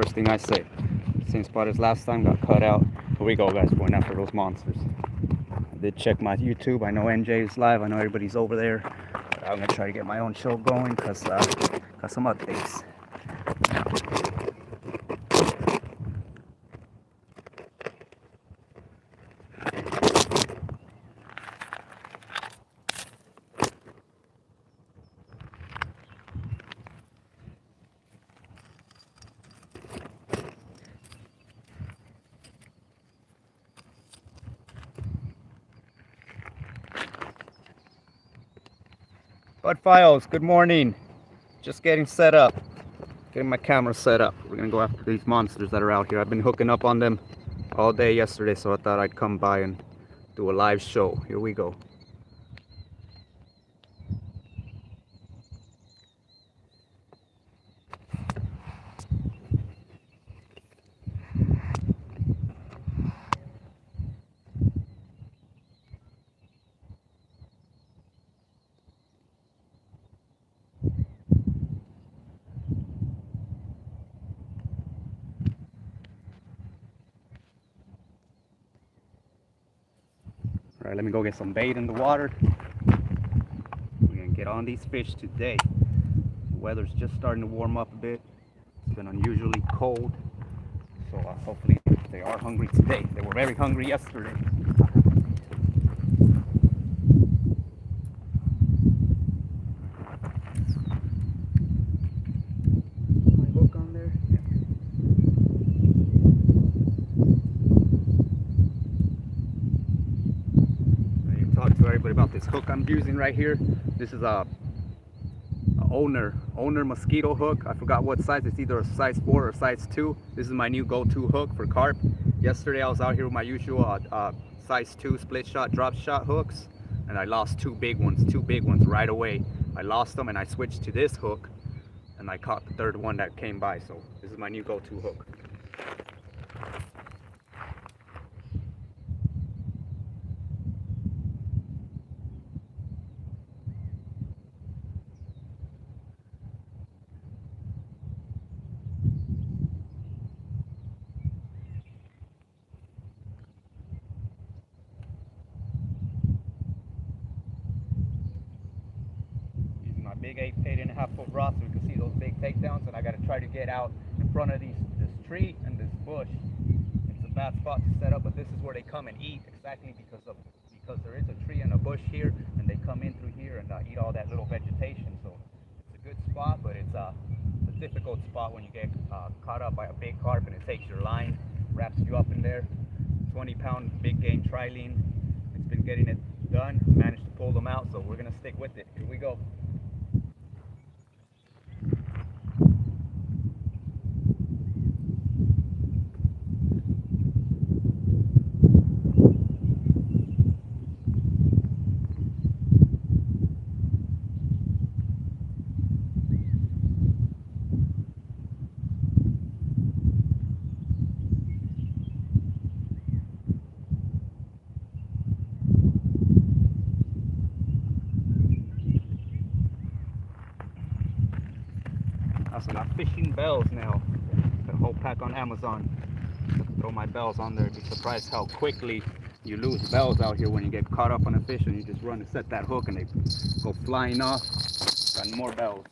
First thing I say. Same spot as last time, got cut out. Here we go, guys, going after those monsters. I did check my YouTube. I know NJ is live. I know everybody's over there. But I'm gonna try to get my own show going because got some updates. Bud Files, good morning. Just getting set up. Getting my camera set up. We're gonna go after these monsters that are out here. I've been hooking up on them all day yesterday, so I thought I'd come by and do a live show. Here we go. All right, let me go get some bait in the water. We're gonna get on these fish today. The weather's just starting to warm up a bit. It's been unusually cold, so hopefully they are hungry today. They were very hungry yesterday. My hook on there? Yeah. Talk to everybody about this hook I'm using right here. This is a owner mosquito hook. I forgot what size. It's either a size 4 or size 2. This is my new go-to hook for carp. Yesterday I was out here with my usual size 2 split shot drop shot hooks, and I lost two big ones right away. I lost them and I switched to this hook, and I caught the third one that came by. So this is my new go-to hook. Big 8.5 foot rod, so we can see those big takedowns, and I got to try to get out in front of this tree and this bush. It's a bad spot to set up, but this is where they come and eat, exactly because there is a tree and a bush here, and they come in through here and eat all that little vegetation. So it's a good spot, but it's a difficult spot when you get caught up by a big carp and it takes your line, wraps you up in there. 20-pound big game trilene. It's been getting it done. Managed to pull them out, so we're gonna stick with it. Here we go. So I got fishing bells now. Got a whole pack on Amazon. Throw my bells on there. Be surprised how quickly you lose bells out here when you get caught up on a fish and you just run and set that hook and they go flying off. Got more bells.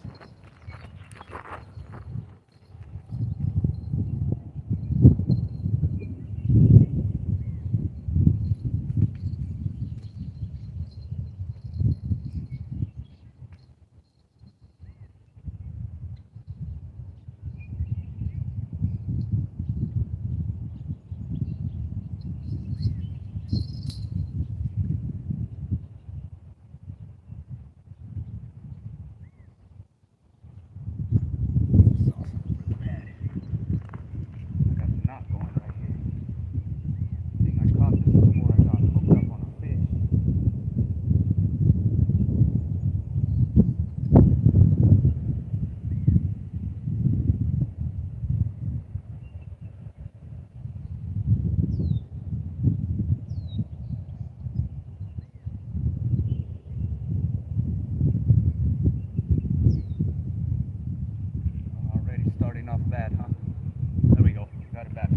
got it back.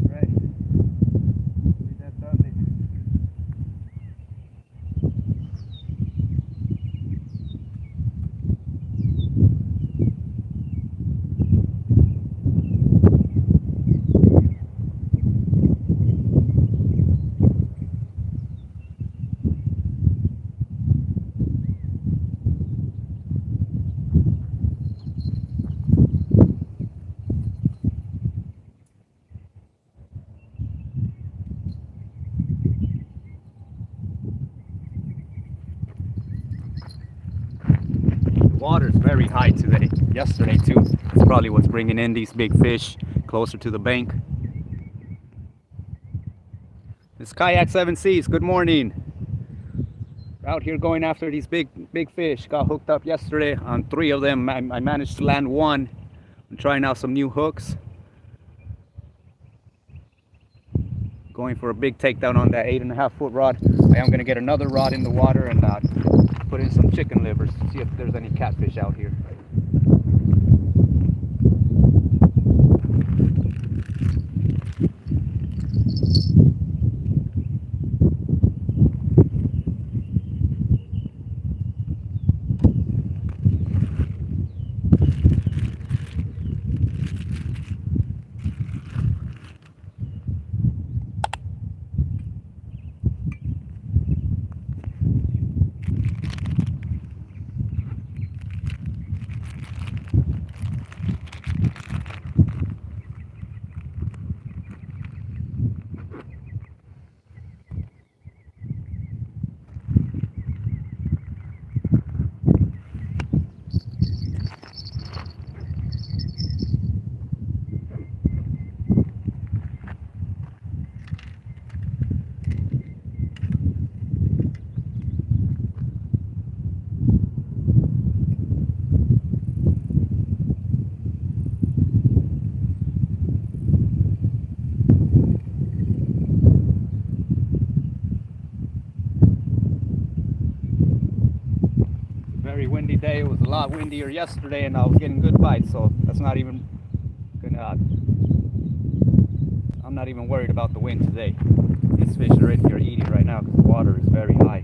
Right. See, that does it. Water's very high today. Yesterday too. It's probably what's bringing in these big fish closer to the bank. It's Kayak 7 Seas. Good morning. We're out here going after these big fish. Got hooked up yesterday on 3 of them. I managed to land 1. I'm trying out some new hooks. Going for a big takedown on that 8.5-foot rod. I am going to get another rod in the water and put in some chicken livers to see if there's any catfish out here. Very windy day. It was a lot windier yesterday and I was getting good bites, so that's not even gonna I'm not even worried about the wind today. These fish are in here eating right now because the water is very high.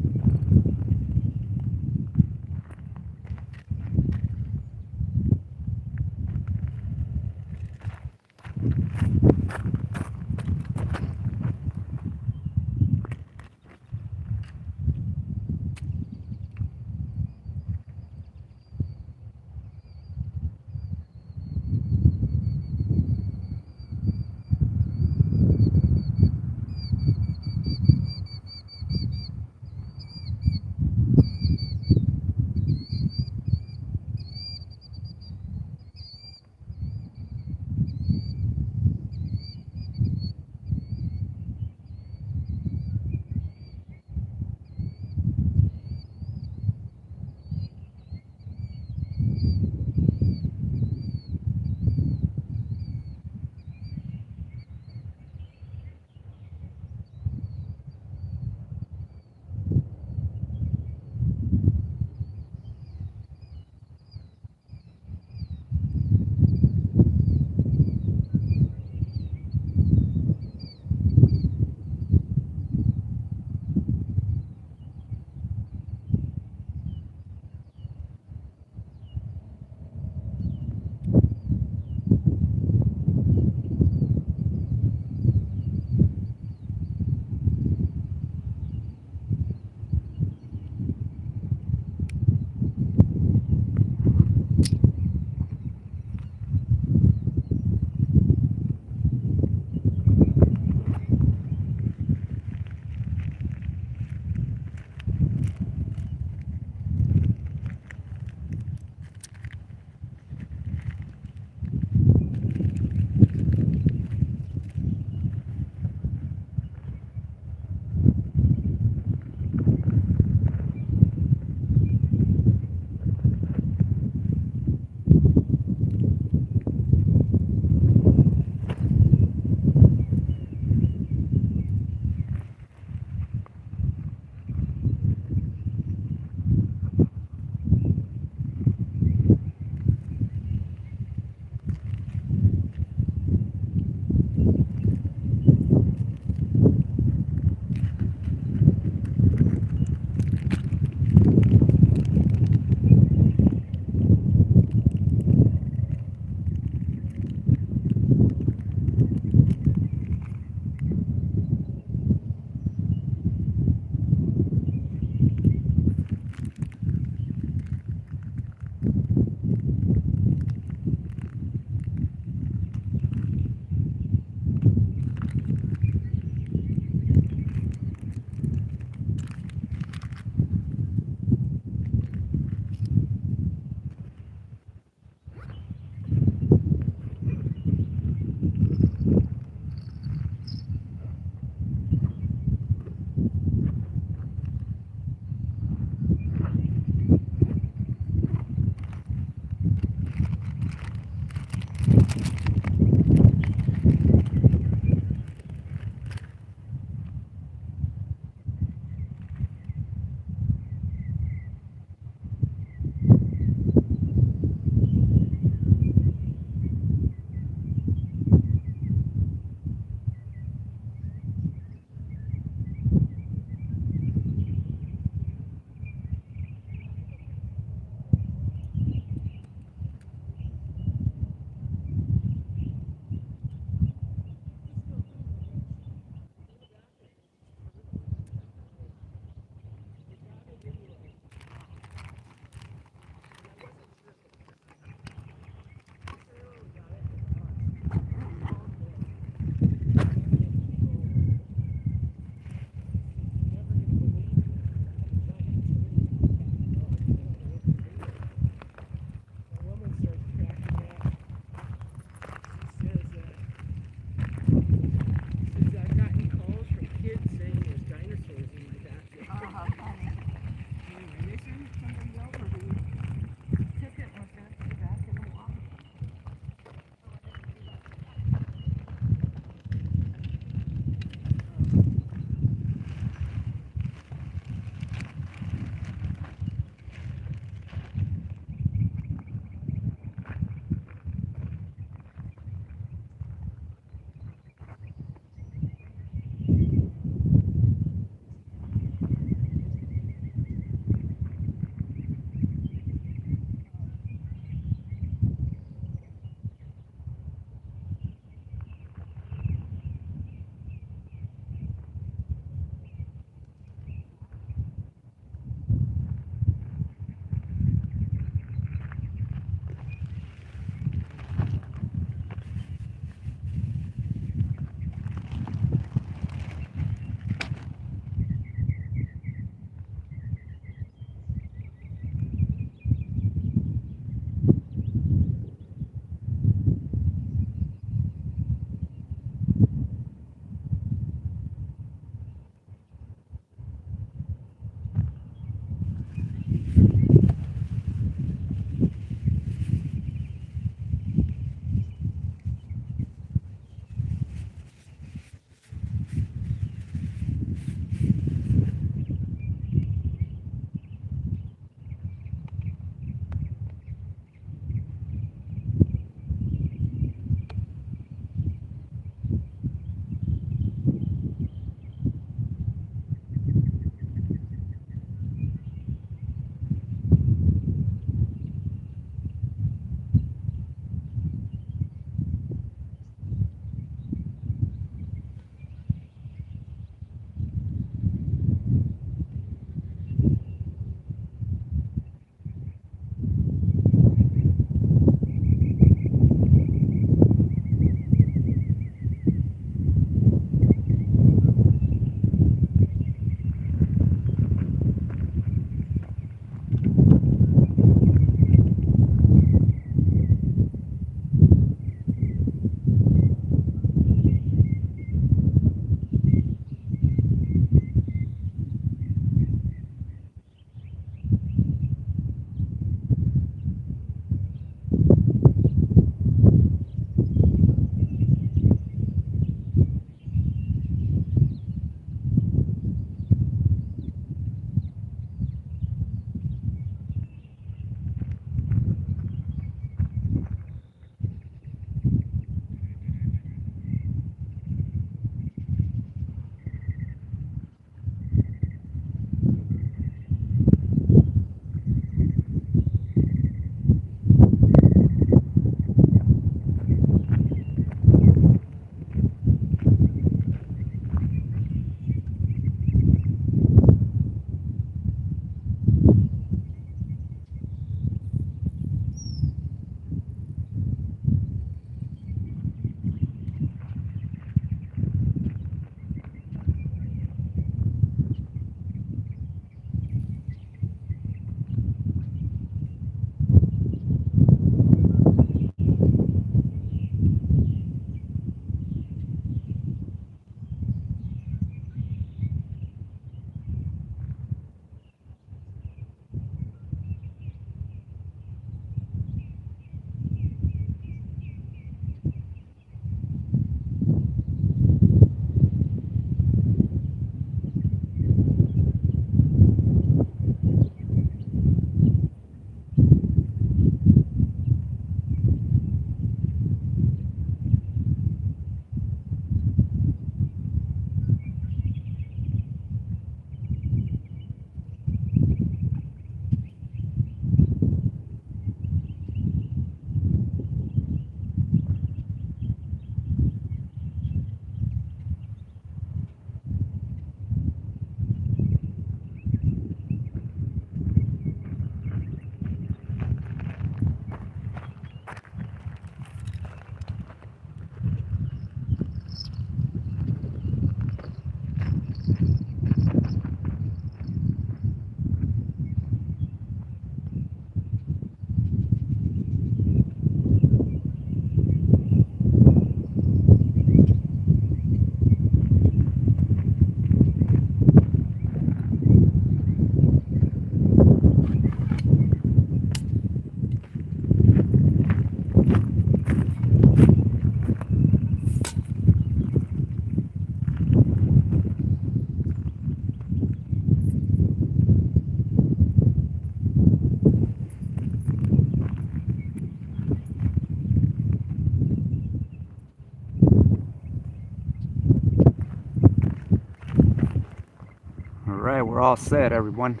we're all set, everyone.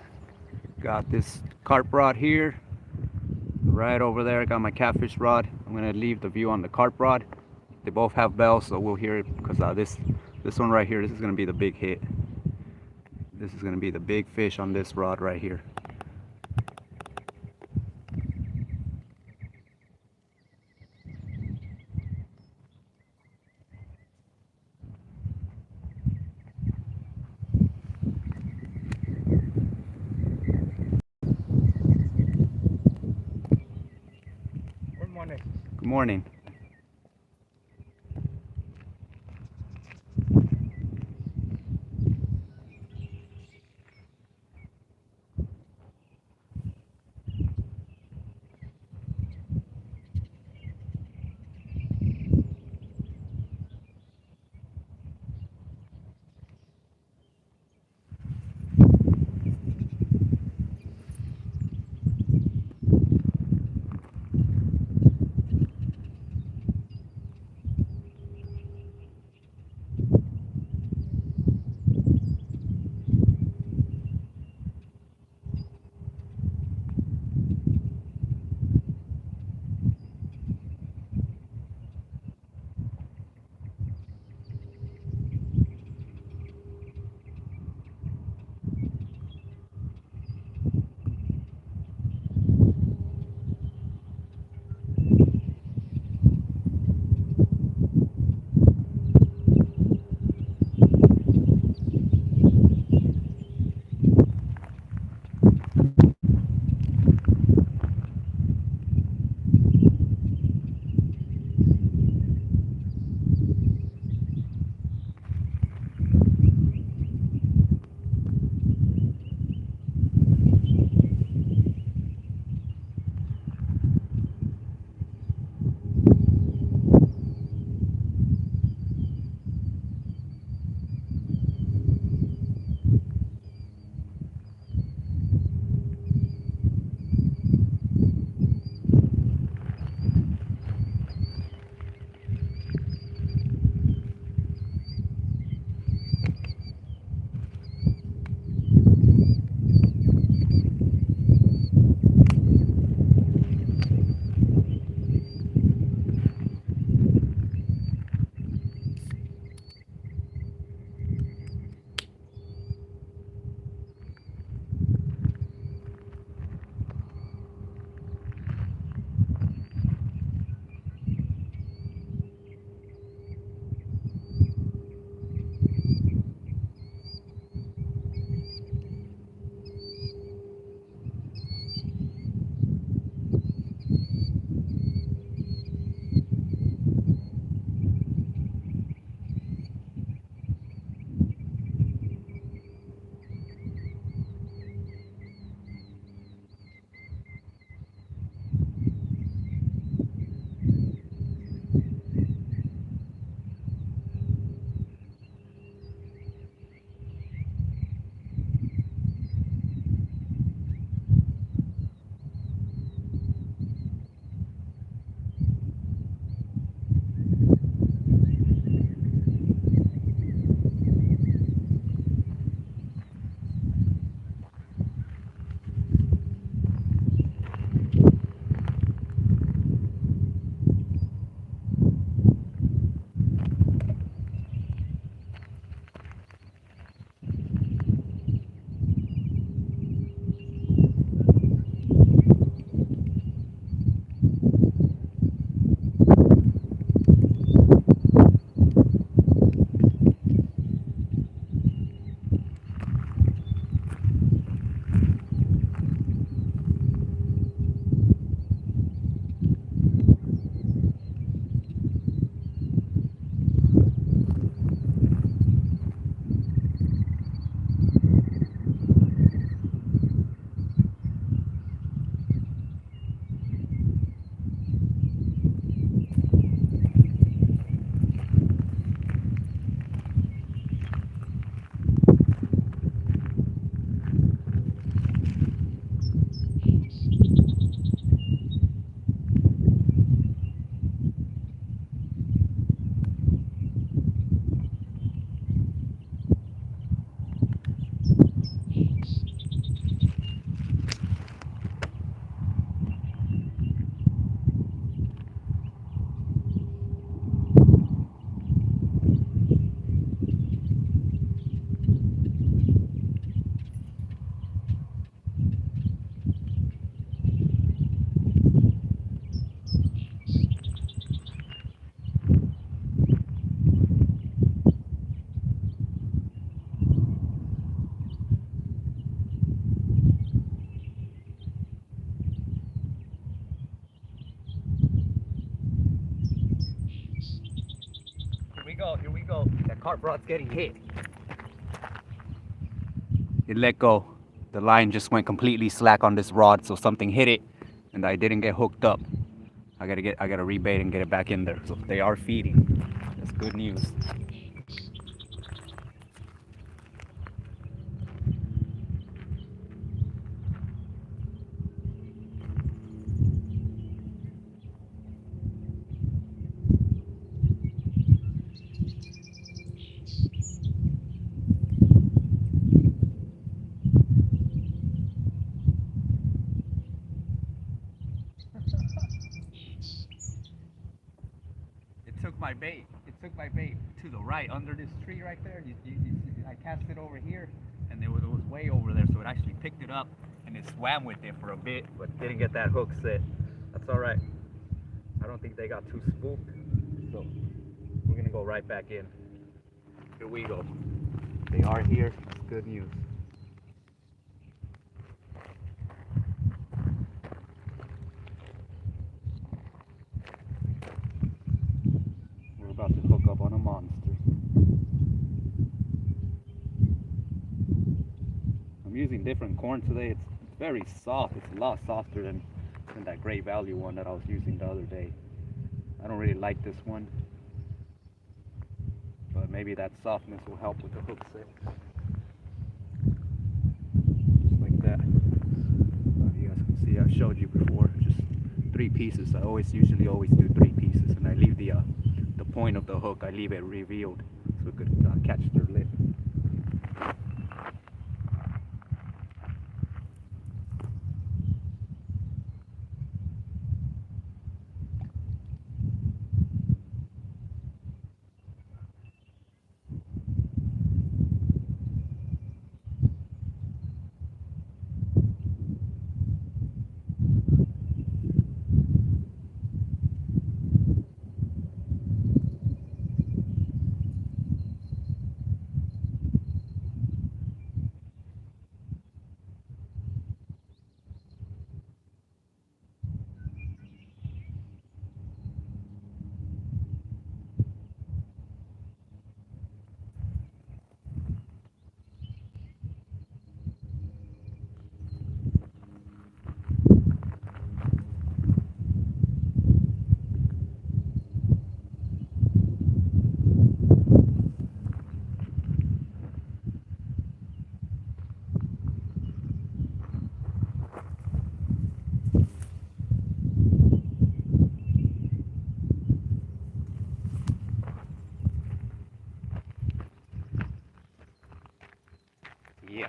Got this carp rod here. Right over there, I got my catfish rod. I'm gonna leave the view on the carp rod. They both have bells, so we'll hear it because this one right here, this is gonna be the big hit. This is gonna be the big fish on this rod right here. Good morning. Good morning. go. That carp rod's getting hit. It let go. The line just went completely slack on this rod, so something hit it, and I didn't get hooked up. I gotta rebait and get it back in there. So they are feeding. That's good news. It took my bait to the right under this tree right there. I cast it over here, and it was way over there, so it actually picked it up and it swam with it for a bit, but didn't get that hook set. That's all right. I don't think they got too spooked, so we're gonna go right back in. Here we go. They are here. It's good news. About to hook up on a monster. I'm using different corn today. It's very soft. It's a lot softer than that Great Value one that I was using the other day. I don't really like this one, but maybe that softness will help with the hook set. Just like that. You guys can see I showed you before. Just 3 pieces. I usually always do 3 pieces, and I leave the point of the hook, I leave it revealed so it could catch their lip. Yeah.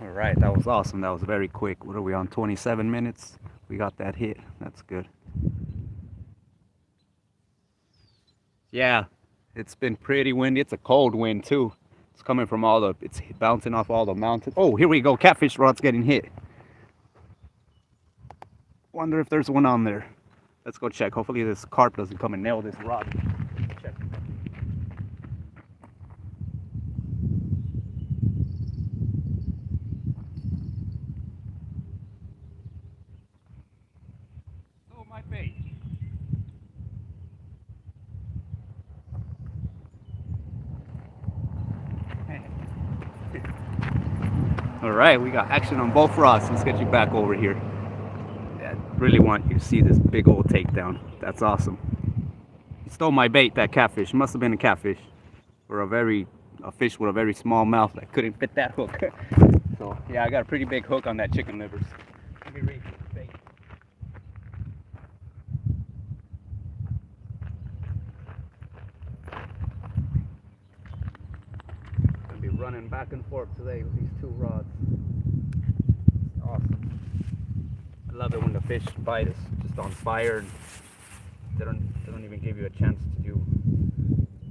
All right, that was awesome. That was very quick. What are we on? 27 minutes. We got that hit. That's good. Yeah, it's been pretty windy. It's a cold wind too. It's coming from it's bouncing off all the mountains. Oh, here we go. Catfish rod's getting hit. Wonder if there's one on there. Let's go check. Hopefully this carp doesn't come and nail this rod. Check. Oh, my bait. All right, we got action on both rods. Let's get you back over here. I really want you to see this big old takedown. That's awesome. He stole my bait, that catfish. Must have been a catfish, or a fish with a very small mouth that couldn't fit that hook. So yeah, I got a pretty big hook on that chicken livers. Let me read the bait. Gonna be running back and forth today with these 2 rods. Awesome. I love it when the fish bite is just on fire and they don't even give you a chance to do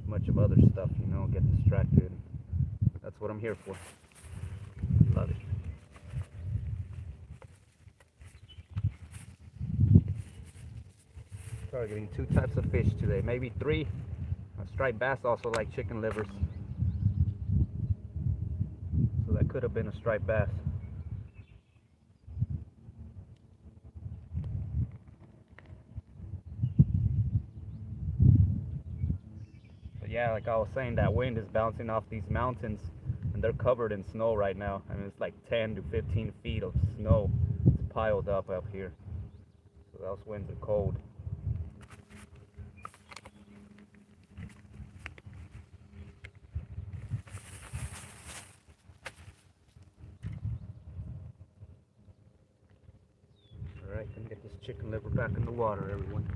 much of other stuff, you know, get distracted. That's what I'm here for. Love it. Targeting 2 types of fish today, maybe 3. Striped bass also like chicken livers, so that could have been a striped bass. Yeah, like I was saying, that wind is bouncing off these mountains, and they're covered in snow right now. I mean, it's like 10 to 15 feet of snow. It's piled up here. So those winds are cold. Alright, gonna get this chicken liver back in the water, everyone.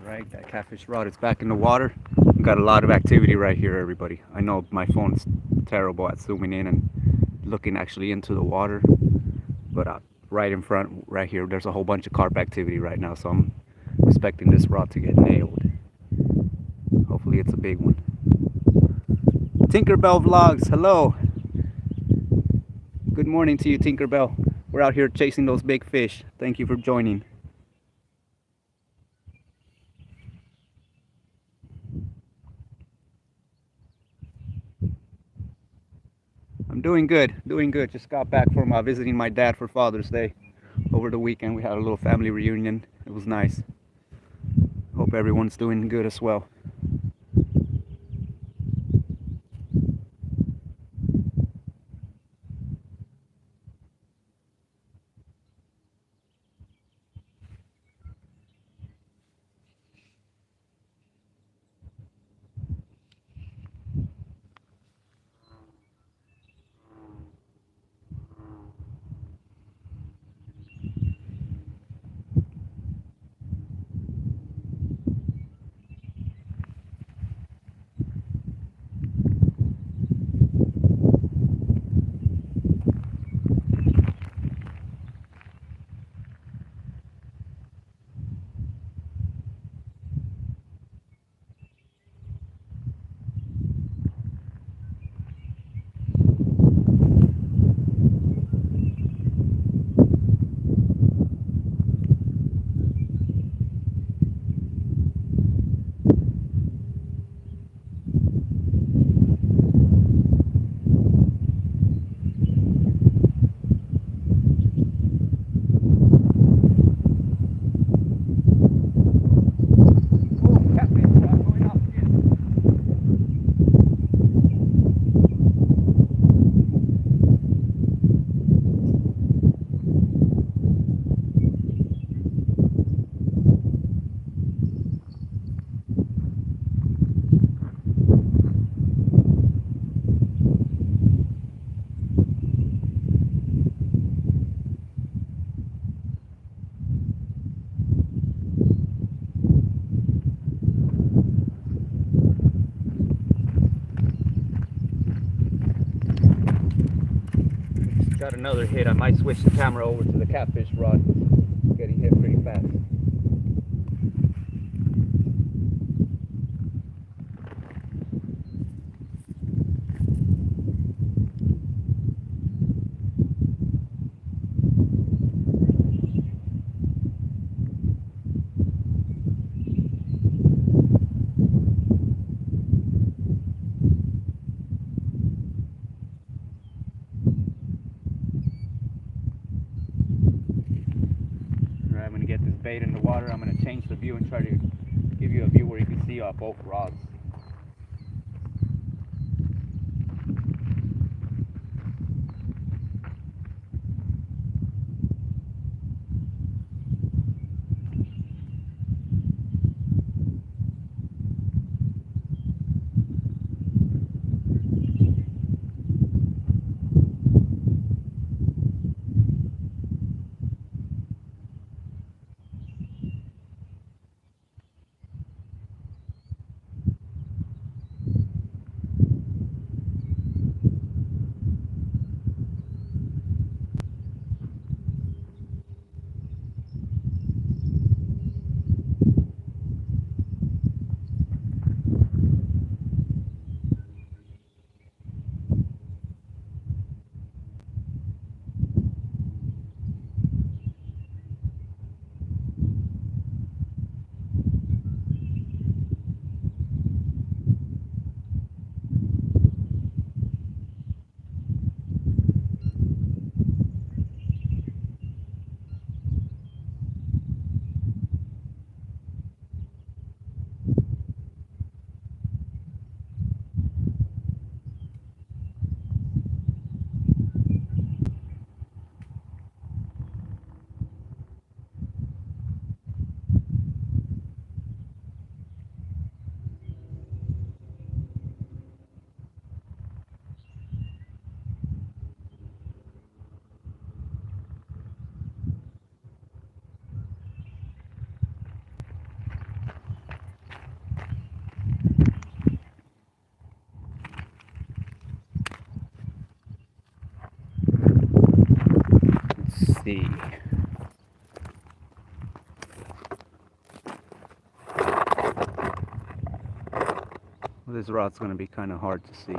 Right, that catfish rod is back in the water. We've got a lot of activity right here, everybody. I know my phone's terrible at zooming in and looking actually into the water, but right in front, right here, there's a whole bunch of carp activity right now, so I'm expecting this rod to get nailed. Hopefully it's a big one. Tinkerbell Vlogs, hello. Good morning to you, Tinkerbell. We're out here chasing those big fish. Thank you for joining. I'm doing good, doing good. Just got back from visiting my dad for Father's Day. Over the weekend we had a little family reunion. It was nice. Hope everyone's doing good as well. Got another hit. I might switch the camera over to the catfish rod. Getting hit pretty fast. I'm going to get this bait in the water. I'm going to change the view and try to give you a view where you can see both rods. see. Well, this rod's going to be kind of hard to see.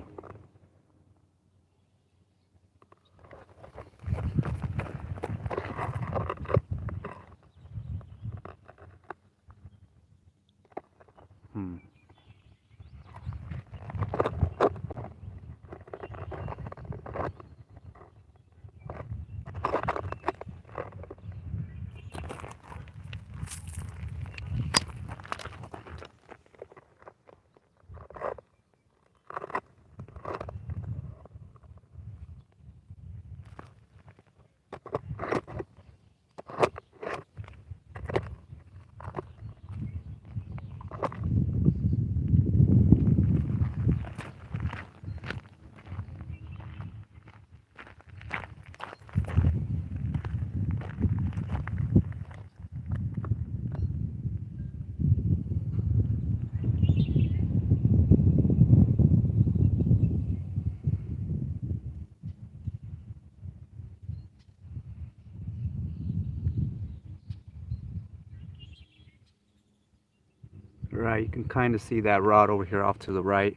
Right, you can kind of see that rod over here off to the right.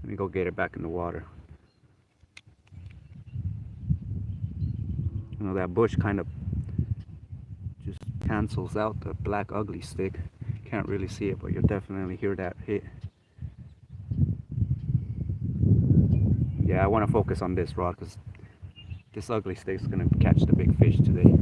Let me go get it back in the water. You know, that bush kind of just cancels out the black ugly stick. Can't really see it, but you'll definitely hear that hit. Yeah, I want to focus on this rod because this ugly stick's gonna catch the big fish today.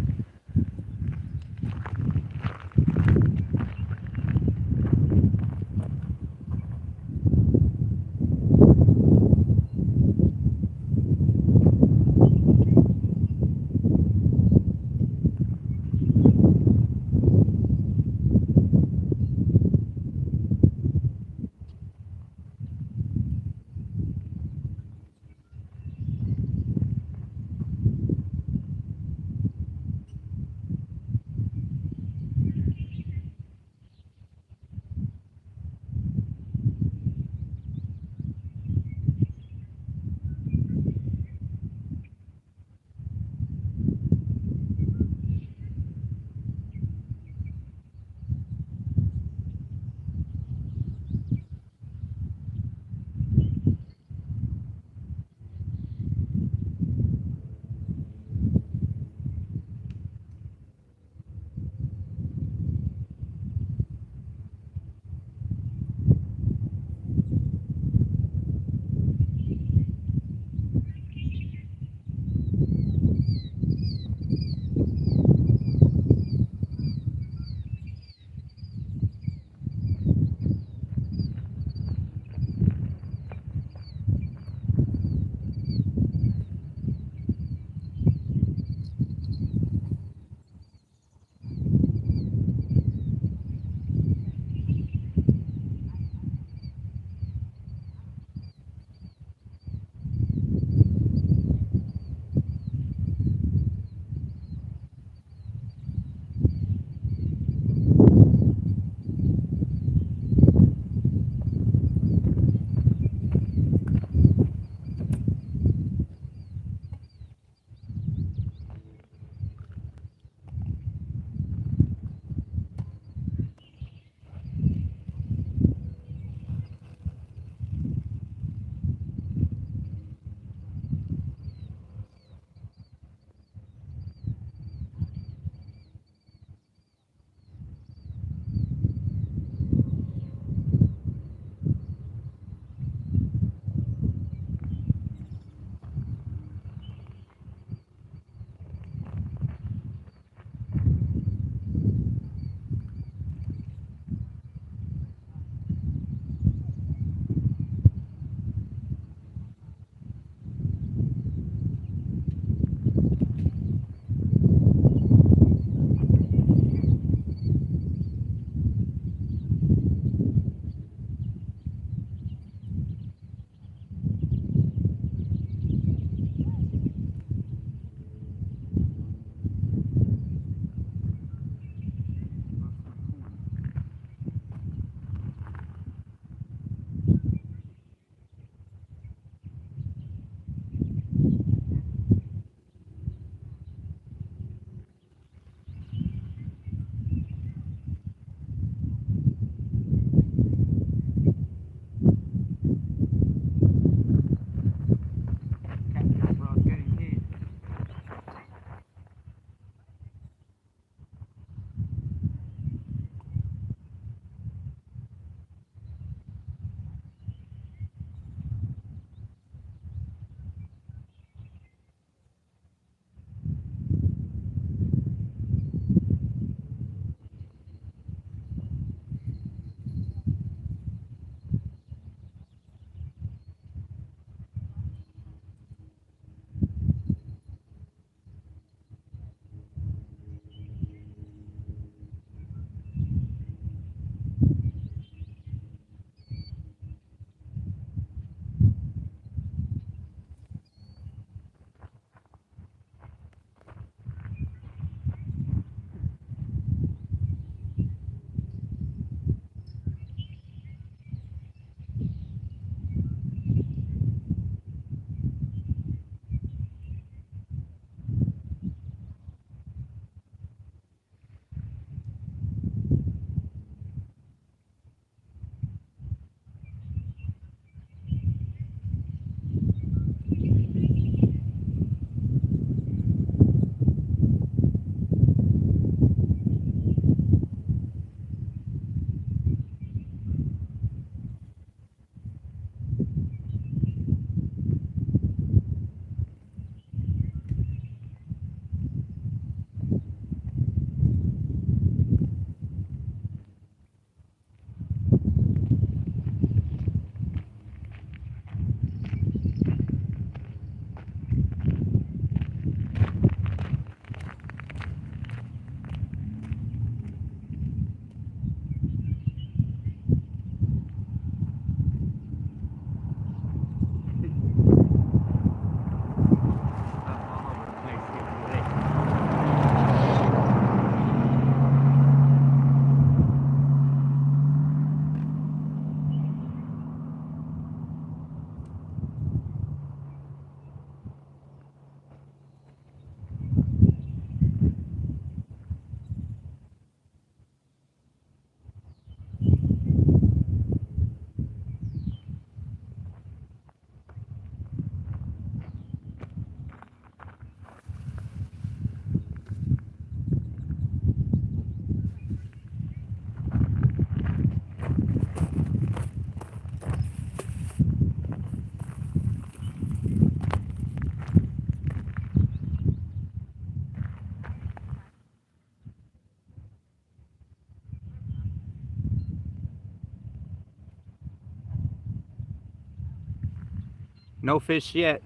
No fish yet.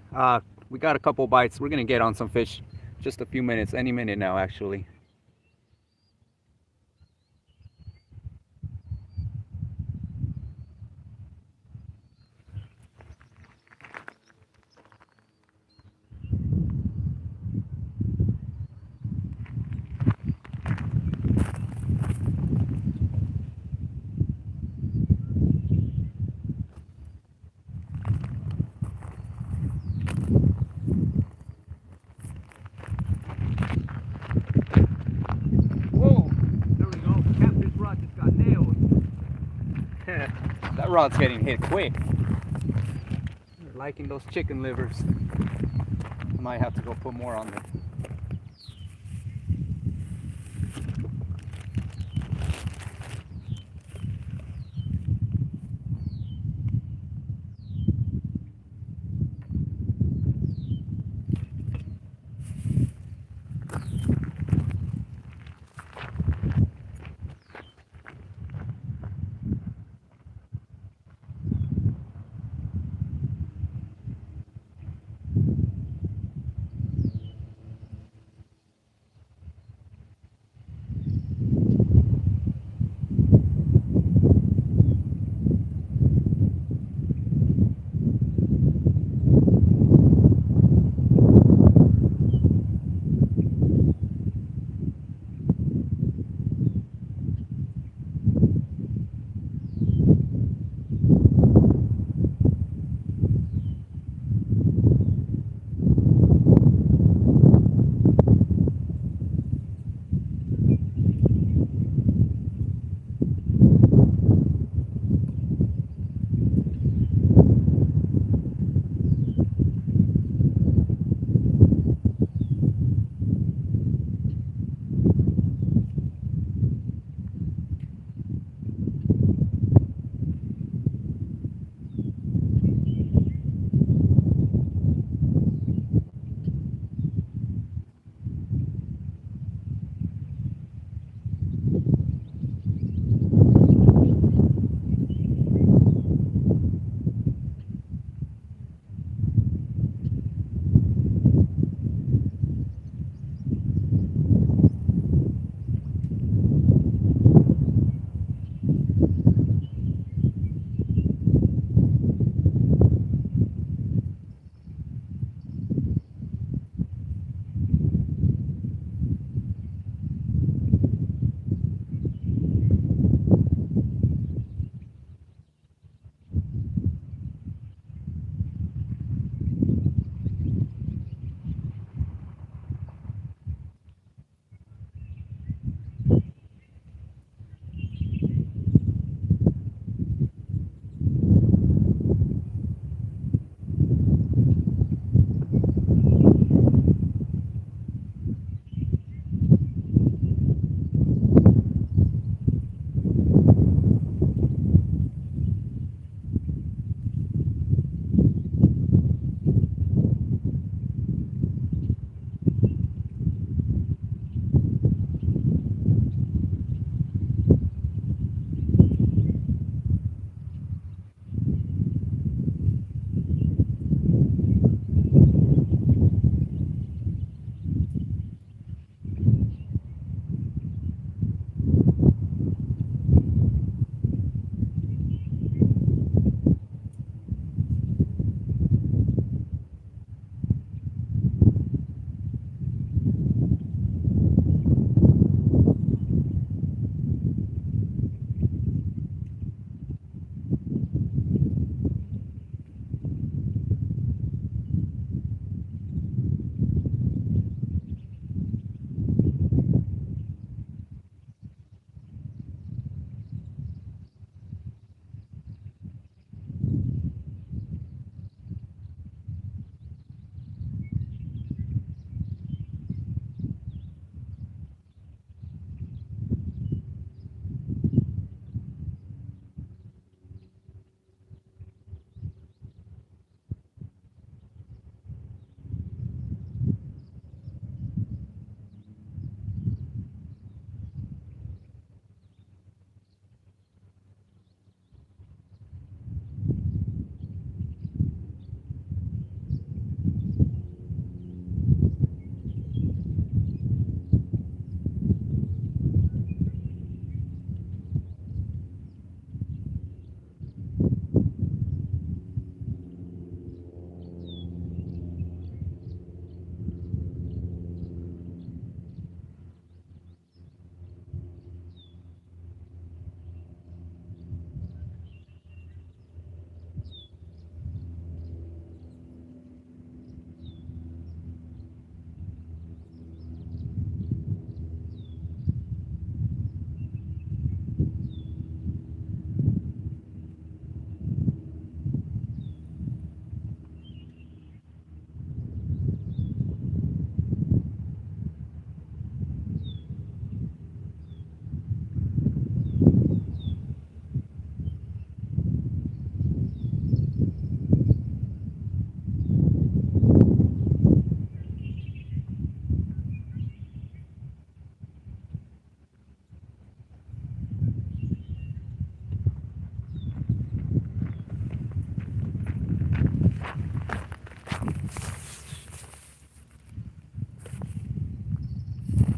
We got a couple bites. We're gonna get on some fish. Just a few minutes, any minute now, actually. Whoa! There we go. Captain's rod just got nailed. That rod's getting hit quick. Liking those chicken livers. Might have to go put more on there.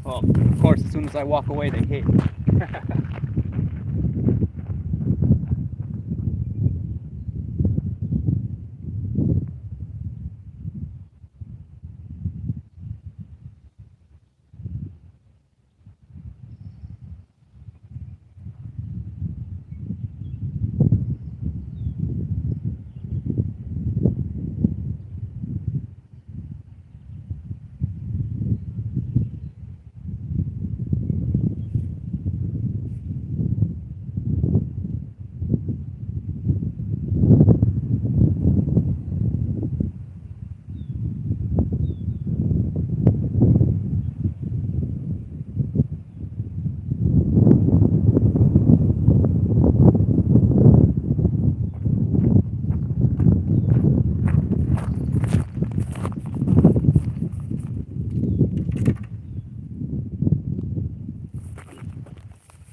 Well, of course, as soon as I walk away, they hit.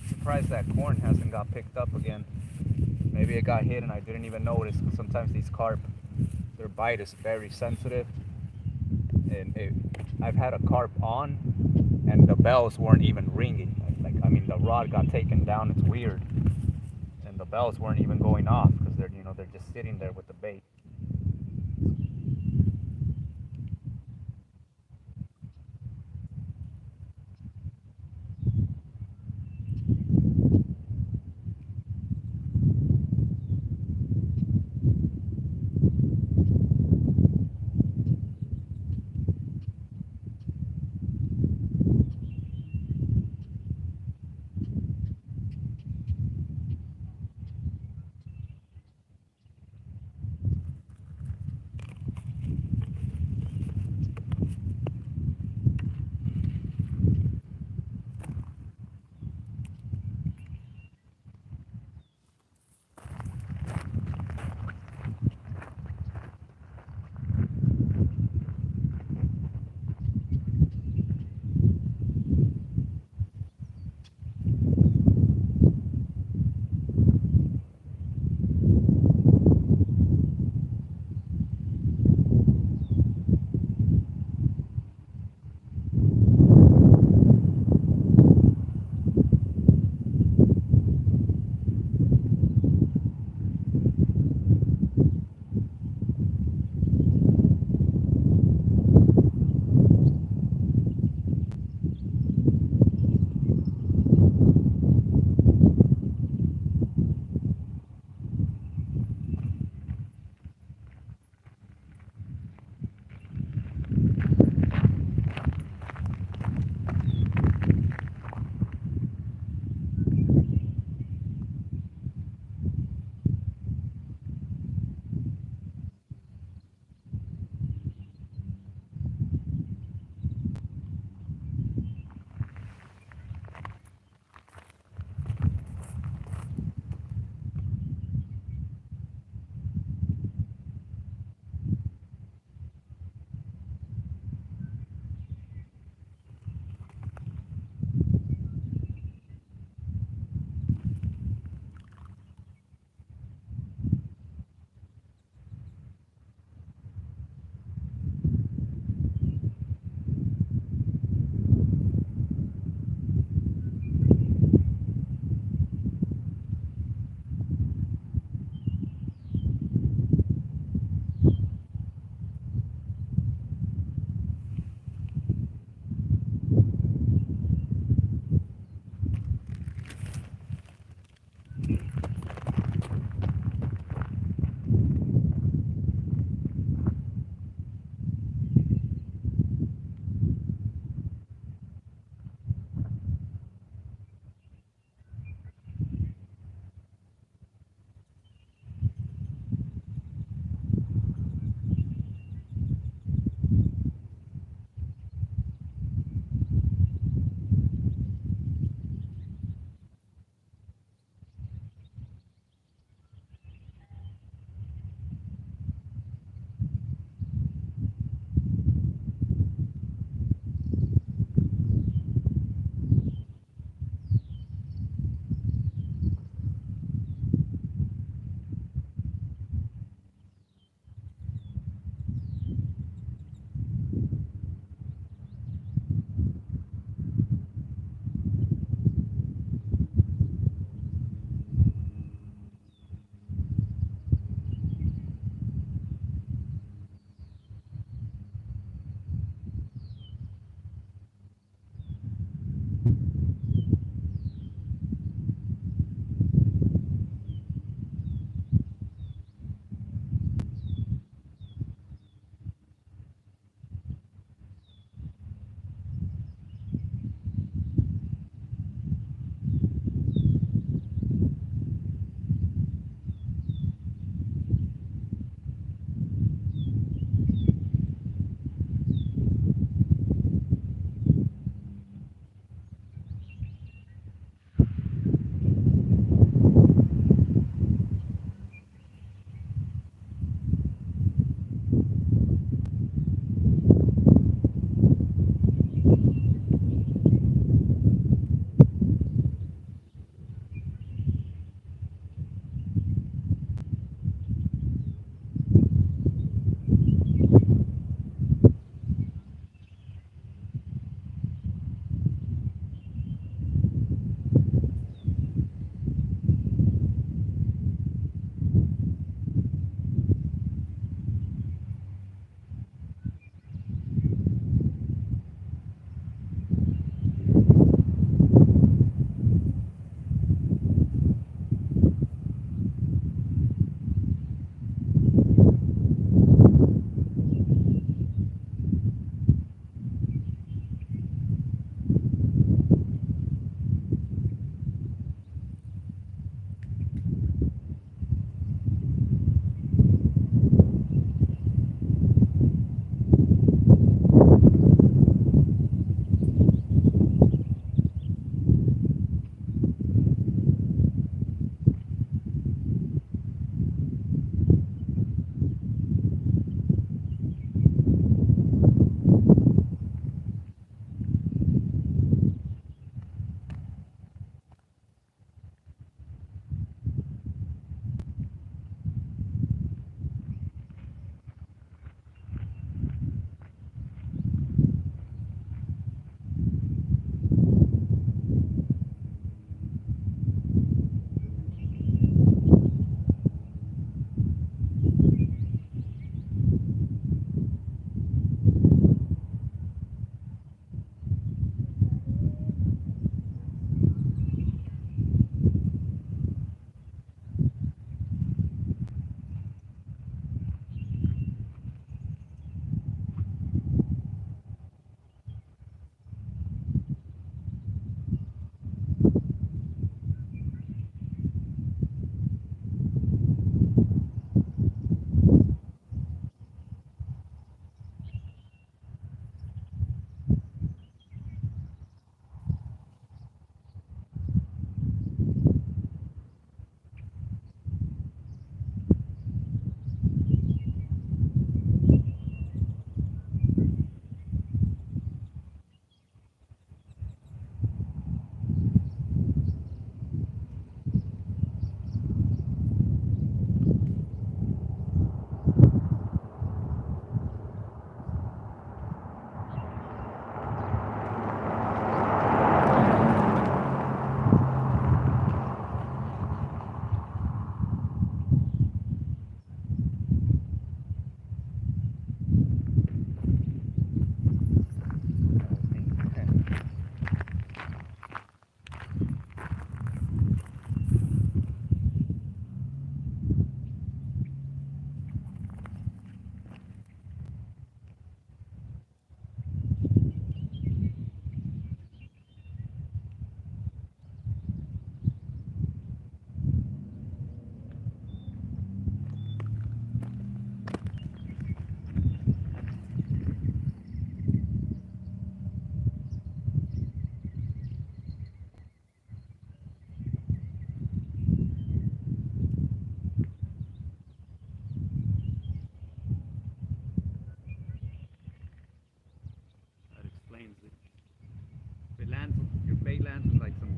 Surprised that corn hasn't got picked up again. Maybe it got hit and I didn't even notice, because sometimes these carp, their bite is very sensitive. And I've had a carp on and the bells weren't even ringing. I mean, the rod got taken down, it's weird. And the bells weren't even going off because they're just sitting there with the bait.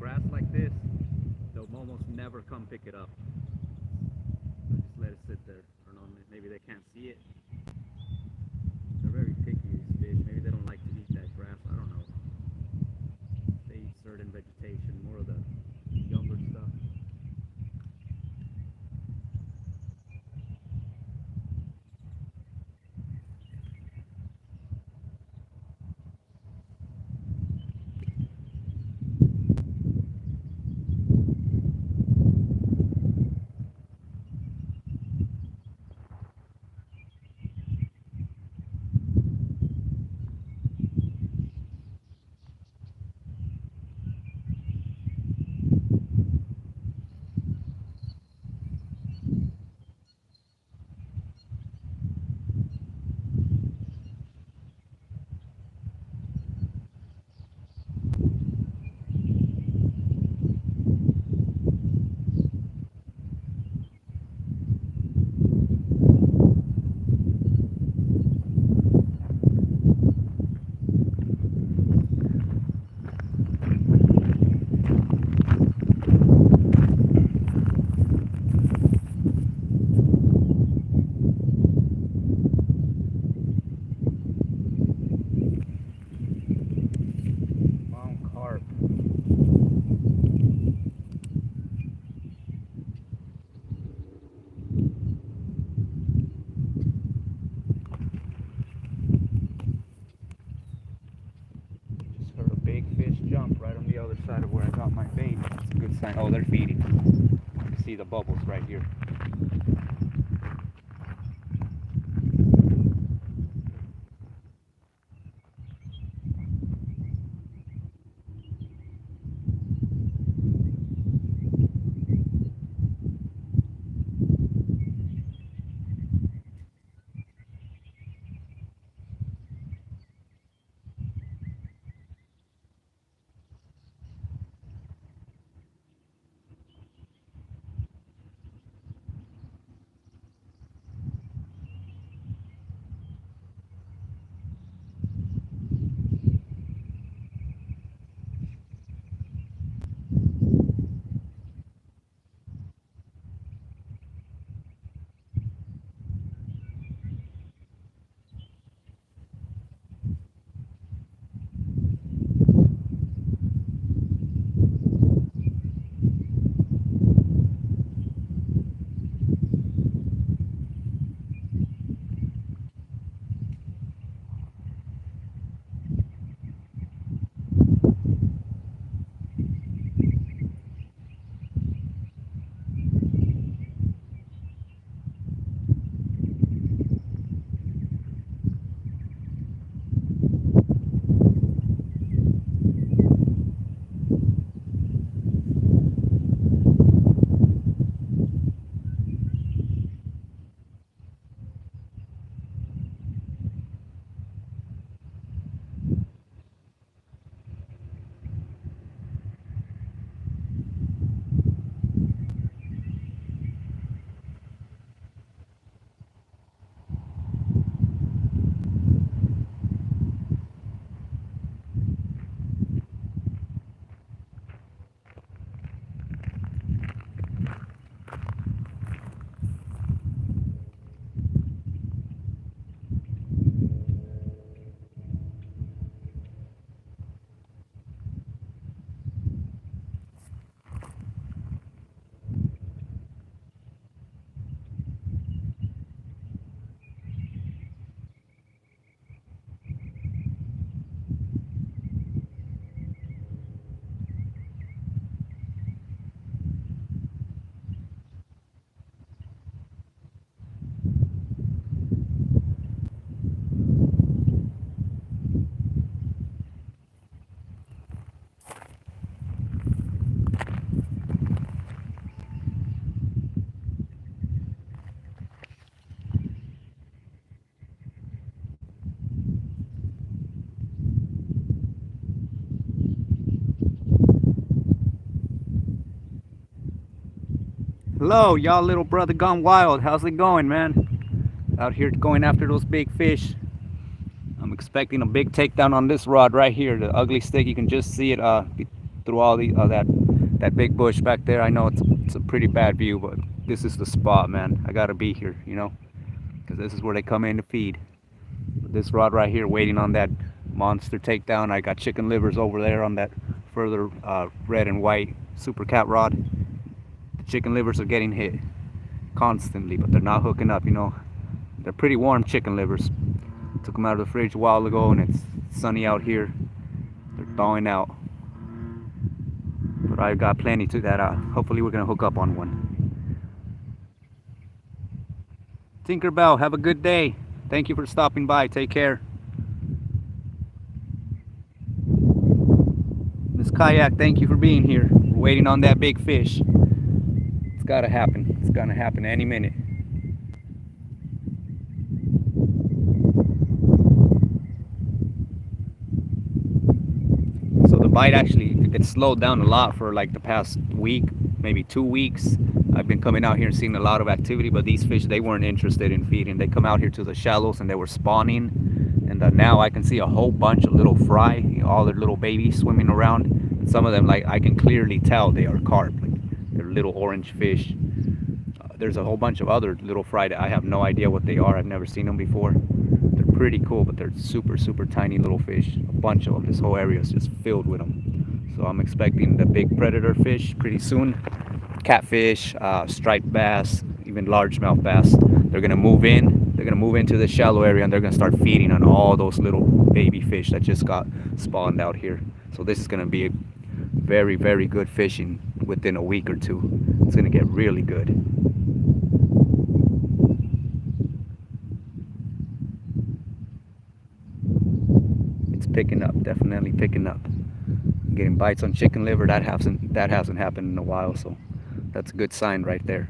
grass like this, they'll almost never come pick it up. They'll just let it sit there. I don't know, maybe they can't see it. They're very picky, these fish. Maybe they don't like to eat that grass. I don't know. They eat certain vegetation, more of the younger stuff. Jump right on the other side of where I got my bait. That's a good sign. Oh, they're feeding. You can see the bubbles right here. Hello, y'all little brother gone wild. How's it going, man? Out here going after those big fish. I'm expecting a big takedown on this rod right here, the ugly stick. You can just see it through all that big bush back there. I know it's a pretty bad view, but this is the spot, man. I gotta be here, you know, because this is where they come in to feed. This rod right here, waiting on that monster takedown. I got chicken livers over there on that further red and white super cat rod. The chicken livers are getting hit constantly, but they're not hooking up, you know. They're pretty warm chicken livers. Took them out of the fridge a while ago, and it's sunny out here. They're thawing out. But I've got plenty to that. Hopefully we're gonna hook up on one. Tinkerbell, have a good day. Thank you for stopping by. Take care. Miss Kayak, thank you for being here. We're waiting on that big fish. It's gotta happen. It's gonna happen any minute. So the bite actually gets slowed down a lot for like the past week, maybe 2 weeks. I've been coming out here and seeing a lot of activity, but these fish, they weren't interested in feeding. They come out here to the shallows and they were spawning. And now I can see a whole bunch of little fry, you know, all their little babies swimming around. And some of them, like, I can clearly tell they are carp. Like, they're little orange fish. There's a whole bunch of other little fry that I have no idea what they are. I've never seen them before. They're pretty cool, but they're super, super tiny little fish. A bunch of them. This whole area is just filled with them. So I'm expecting the big predator fish pretty soon. Catfish, striped bass, even largemouth bass. They're gonna move in. They're gonna move into the shallow area, and they're gonna start feeding on all those little baby fish that just got spawned out here. So this is gonna be very, very good fishing within a week or two. It's gonna get really good. It's picking up, definitely picking up. Getting bites on chicken liver, that hasn't happened in a while, so that's a good sign right there.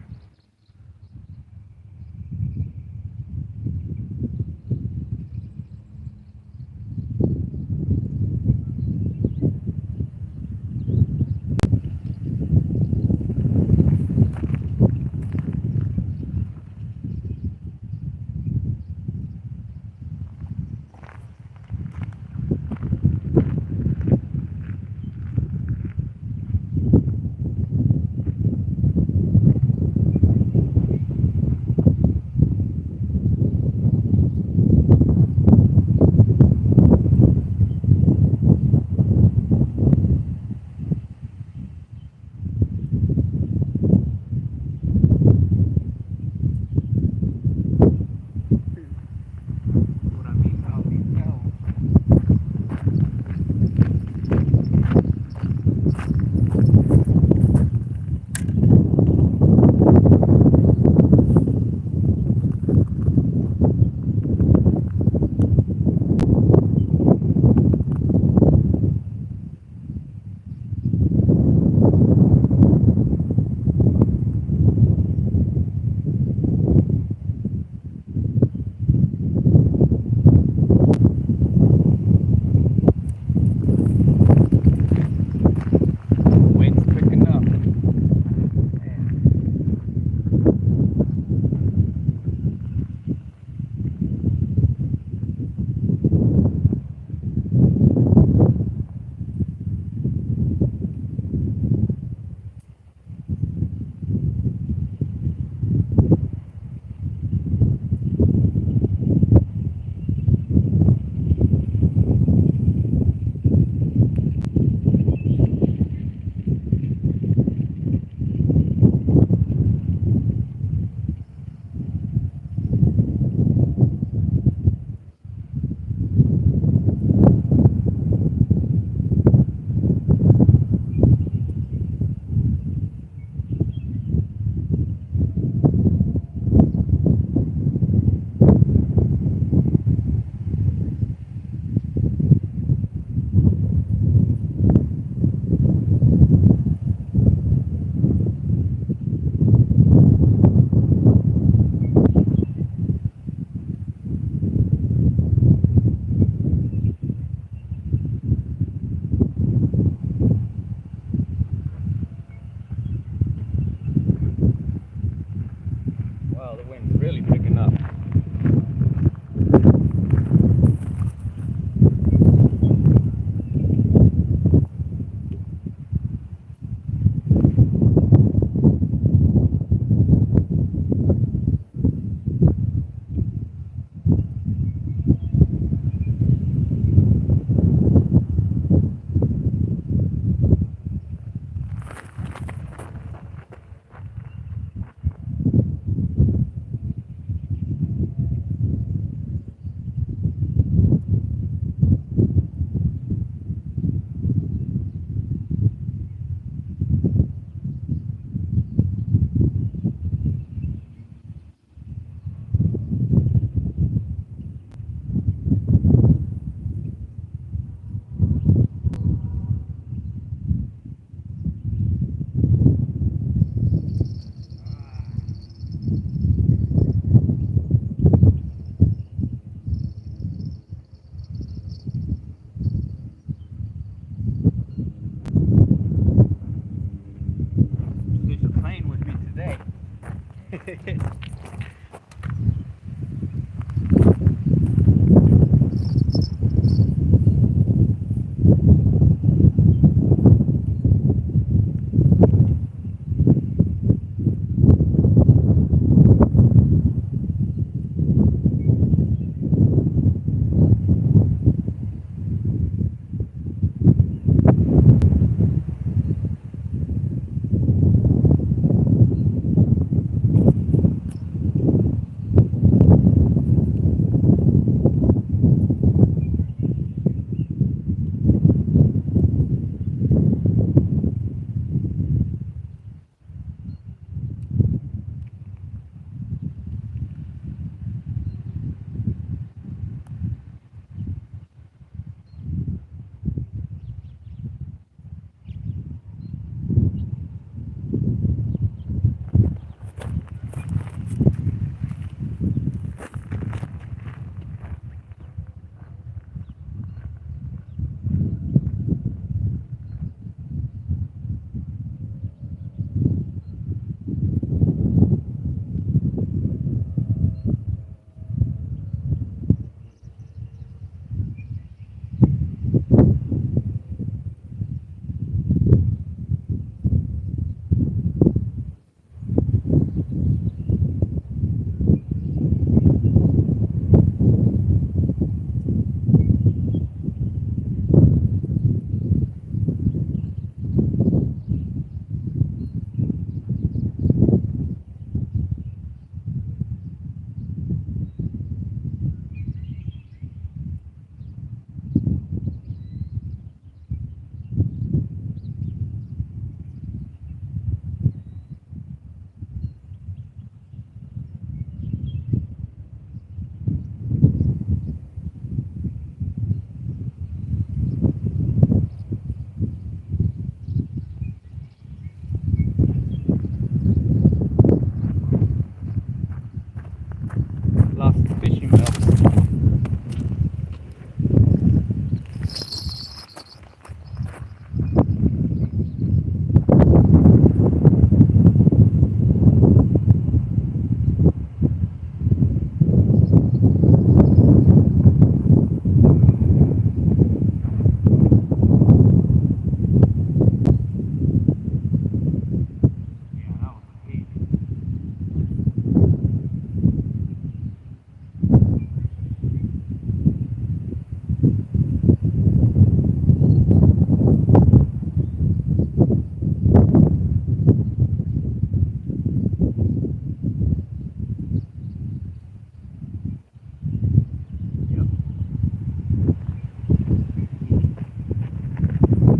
Lost the fishing belt.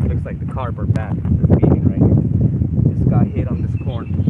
Looks like the carp are back. They're feeding right here. Just got hit on this corn.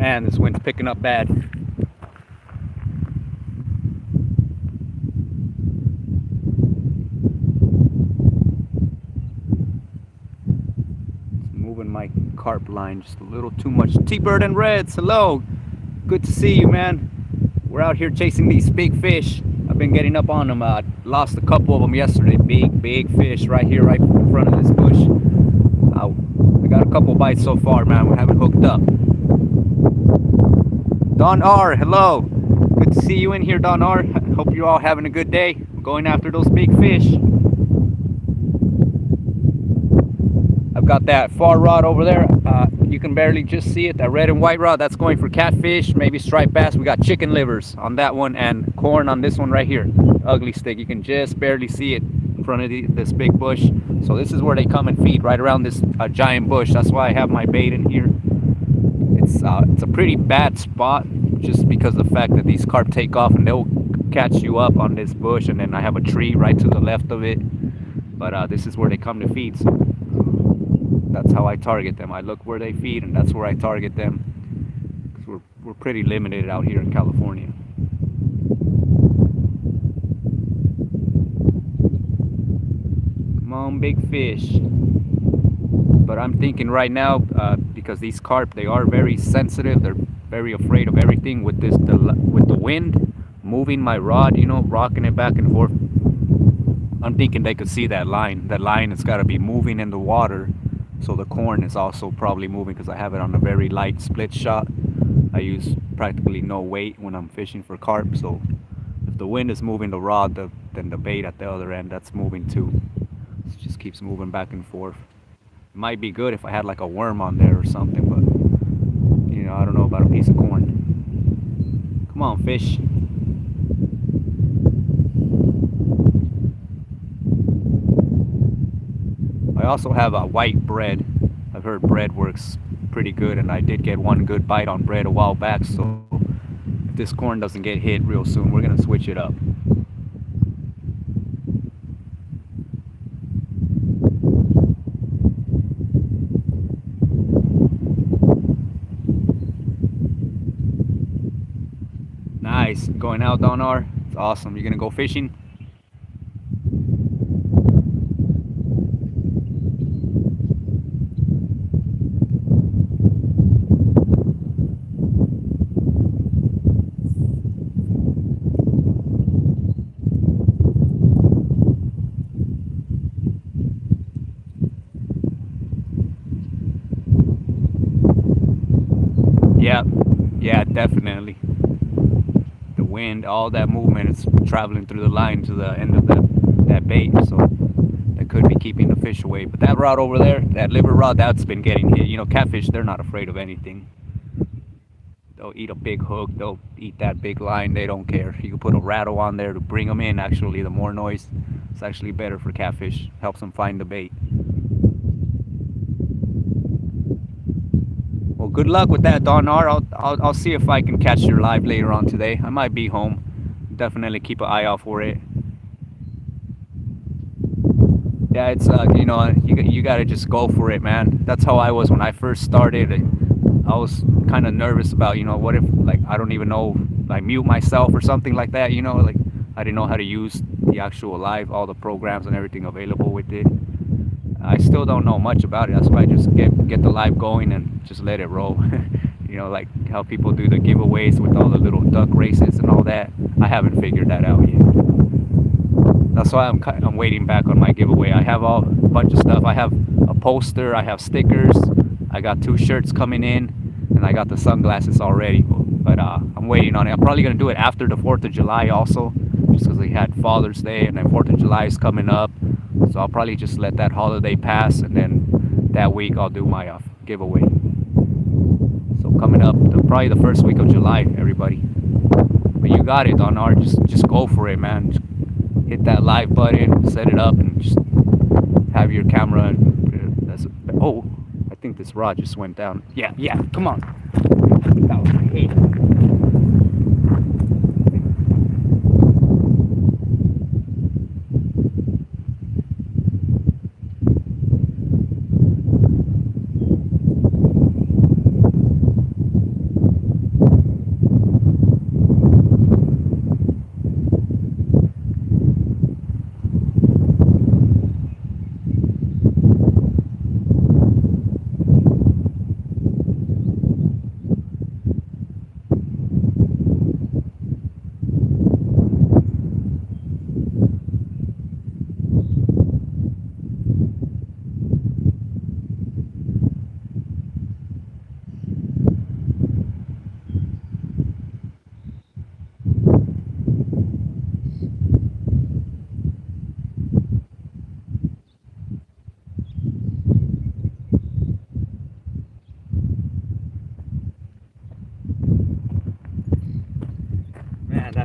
Man, this wind's picking up bad. Moving my carp line just a little too much. T-Bird and Reds, hello. Good to see you, man. We're out here chasing these big fish. I've been getting up on them. Lost a couple of them yesterday. Big fish right here, right in front of this bush. We got a couple bites so far, man. We haven't hooked up. Don R, hello. Good to see you in here, Don R. Hope you're all having a good day. We're going after those big fish. I've got that far rod over there. You can barely just see it. That red and white rod, that's going for catfish, maybe striped bass. We got chicken livers on that one and corn on this one right here. Ugly stick. You can just barely see it in front of this big bush. So this is where they come and feed, right around this giant bush. That's why I have my bait in here. It's a pretty bad spot just because of the fact that these carp take off and they'll catch you up on this bush, and then I have a tree right to the left of it. But this is where they come to feed. So that's how I target them. I look where they feed, and that's where I target them. Because we're pretty limited out here in California. Come on, big fish. But I'm thinking right now, because these carp, they are very sensitive. They're very afraid of everything. With the wind moving my rod, you know, rocking it back and forth. I'm thinking they could see that line. That line has got to be moving in the water. So the corn is also probably moving because I have it on a very light split shot. I use practically no weight when I'm fishing for carp. So if the wind is moving the rod, then the bait at the other end, that's moving too. It just keeps moving back and forth. It might be good if I had like a worm on there or something, but you know, I don't know about a piece of corn. Come on, fish. I also have a white bread. I've heard bread works pretty good, and I did get one good bite on bread a while back. So if this corn doesn't get hit real soon, we're gonna switch it up. Nice. Going out, Don R. It's awesome. You're gonna go fishing? Yeah, definitely. The wind, all that movement is traveling through the line to the end of that bait, so that could be keeping the fish away. But that rod over there, that liver rod, that's been getting hit. You know, catfish, they're not afraid of anything. They'll eat a big hook, they'll eat that big line, they don't care. You can put a rattle on there to bring them in. Actually, the more noise, it's actually better for catfish. Helps them find the bait. Well, good luck with that, Don R. I'll see if I can catch your live later on today. I might be home. Definitely keep an eye out for it. Yeah, it's you know, you gotta just go for it, man. That's how I was when I first started. I was kind of nervous about, you know, what if, like, I don't even know, like, mute myself or something like that, you know, like, I didn't know how to use the actual live, all the programs and everything available with it. I still don't know much about it. That's why I just get the live going and just let it roll. You know, like how people do the giveaways with all the little duck races and all that. I haven't figured that out yet. That's why I'm waiting back on my giveaway. I have a bunch of stuff. I have a poster, I have stickers, I got 2 shirts coming in, and I got the sunglasses already. But I'm waiting on it. I'm probably gonna do it after the 4th of July also, just because we had Father's Day and then 4th of July is coming up. So I'll probably just let that holiday pass, and then that week I'll do my giveaway. So coming up, probably the first week of July, everybody. But you got it, Don R. Just go for it, man. Just hit that live button, set it up, and just have your camera. Oh, I think this rod just went down. Yeah, come on. That was a hit.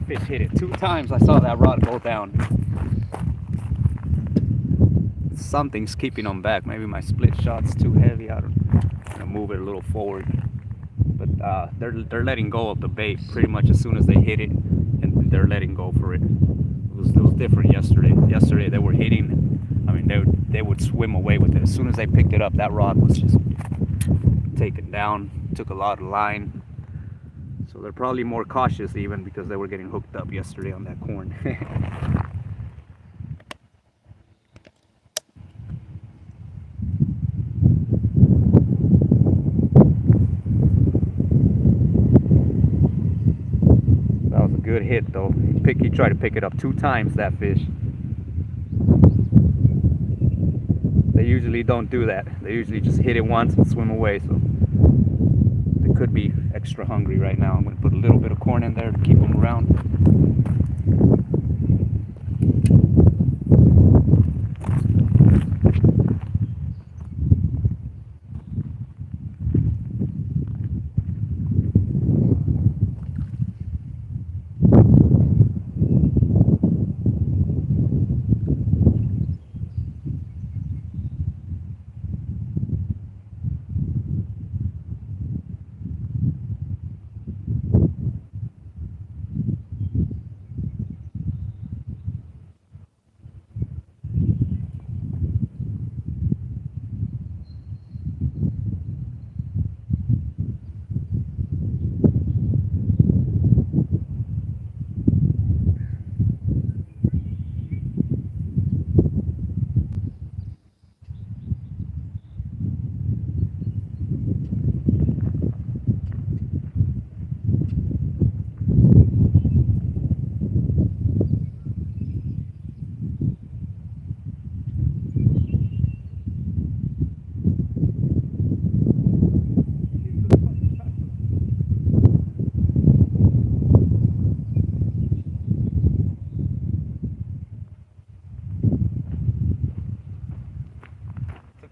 That fish hit it 2 times. I saw that rod go down. Something's keeping them back. Maybe my split shot's too heavy. I'm gonna move it a little forward. But they're letting go of the bait pretty much as soon as they hit it, and they're letting go for it. It was different yesterday. Yesterday they were hitting. I mean, they would swim away with it. As soon as they picked it up, that rod was just taken down. Took a lot of line. So they're probably more cautious even because they were getting hooked up yesterday on that corn. That was a good hit though. He tried to pick it up 2 times, that fish. They usually don't do that. They usually just hit it once and swim away. So they could be extra hungry right now. I'm going to put a little bit of corn in there to keep them around.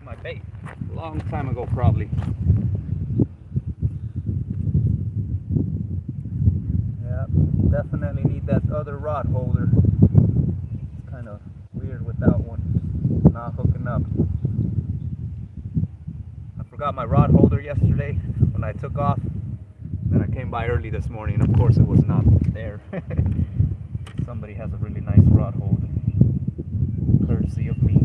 My bait a long time ago, probably. Yeah, definitely need that other rod holder. It's kind of weird with that one, not hooking up. I forgot my rod holder yesterday when I took off. Then I came by early this morning, and of course it was not there. Somebody has a really nice rod holder, courtesy of me.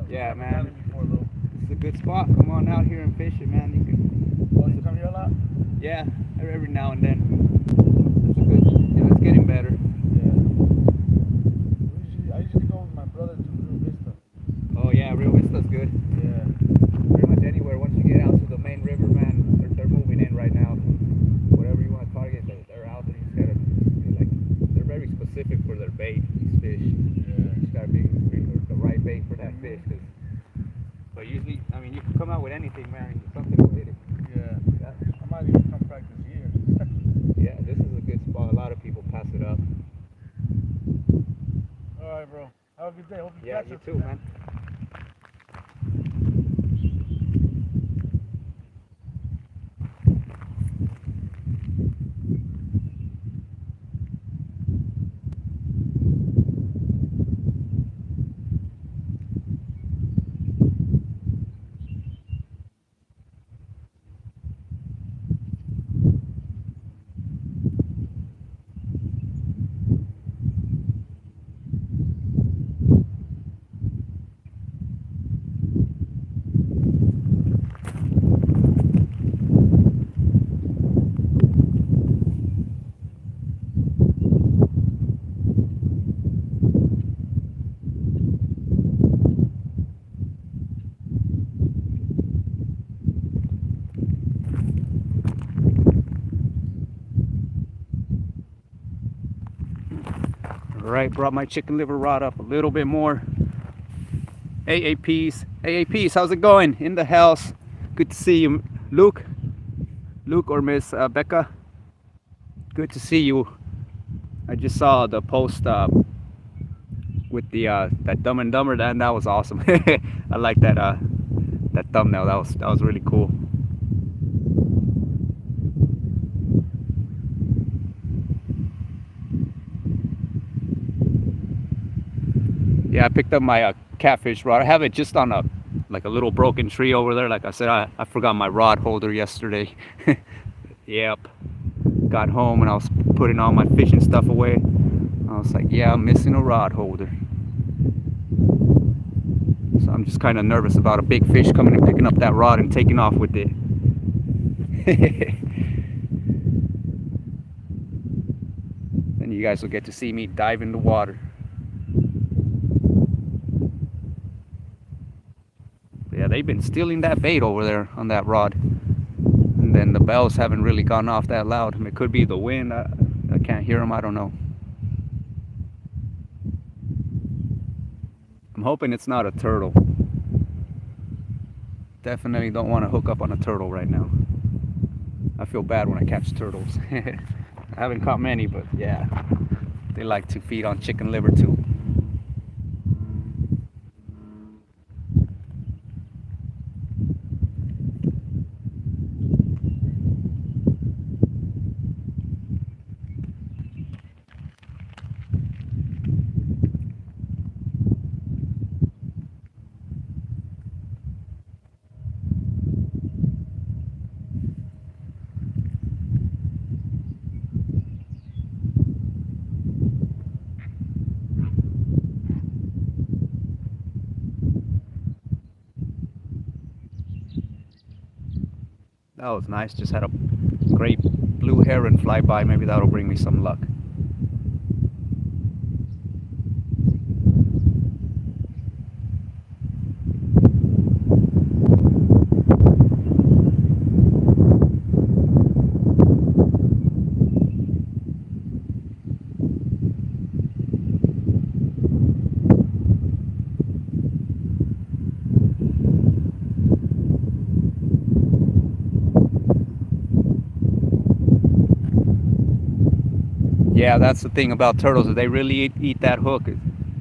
Yeah, man. It's a good spot. Come on out here and fish it, man. You can. Oh, you come here a lot? Yeah, every now and then. It's a good. It's getting better. Yeah. I usually go with my brother to Rio Vista. Oh yeah, Rio Vista's good. Yeah. Pretty much anywhere. Once you get out to the main river, man, they're moving in right now. Whatever you want to target, they're out there. You just gotta, they're very specific for their bait. These fish. Yeah. You just gotta bring the right bait for that fish. But usually, I mean, you can come out with anything, man. Something will hit it. Yeah. I might even come back this year. Yeah, this is a good spot. A lot of people pass it up. All right, bro. Have a good day. Hope you Yeah, catch you it. too, man. All right, brought my chicken liver rod up a little bit more. AAPs, how's it going? In the house. Good to see you, Luke or Miss Becca. Good to see you. I just saw the post with the that Dumb and Dumber. That was awesome. I like that that thumbnail. That was really cool. Yeah, I picked up my catfish rod. I have it just on a little broken tree over there. Like I said, I forgot my rod holder yesterday. Yep. Got home and I was putting all my fishing stuff away. I was like, yeah, I'm missing a rod holder. So I'm just kind of nervous about a big fish coming and picking up that rod and taking off with it. Then you guys will get to see me dive in the water. Yeah, they've been stealing that bait over there on that rod. And then the bells haven't really gone off that loud. It could be the wind. I can't hear them. I don't know. I'm hoping it's not a turtle. Definitely don't want to hook up on a turtle right now. I feel bad when I catch turtles. I haven't caught many, but yeah, they like to feed on chicken liver too. That was nice. Just had a great blue heron fly by. Maybe that'll bring me some luck. Yeah, that's the thing about turtles, is they really eat that hook.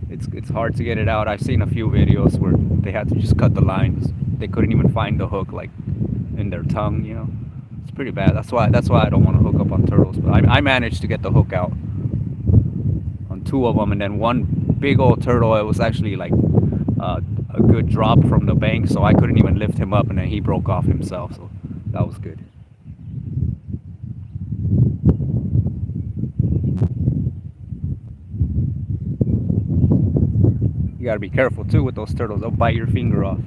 It's hard to get it out. I've seen a few videos where they had to just cut the lines. They couldn't even find the hook, like in their tongue, you know. It's pretty bad. That's why I don't want to hook up on turtles. But I managed to get the hook out on 2 of them, and then one big old turtle. It was actually like a good drop from the bank, so I couldn't even lift him up, and then he broke off himself. So that was good. You gotta be careful too with those turtles. They'll bite your finger off.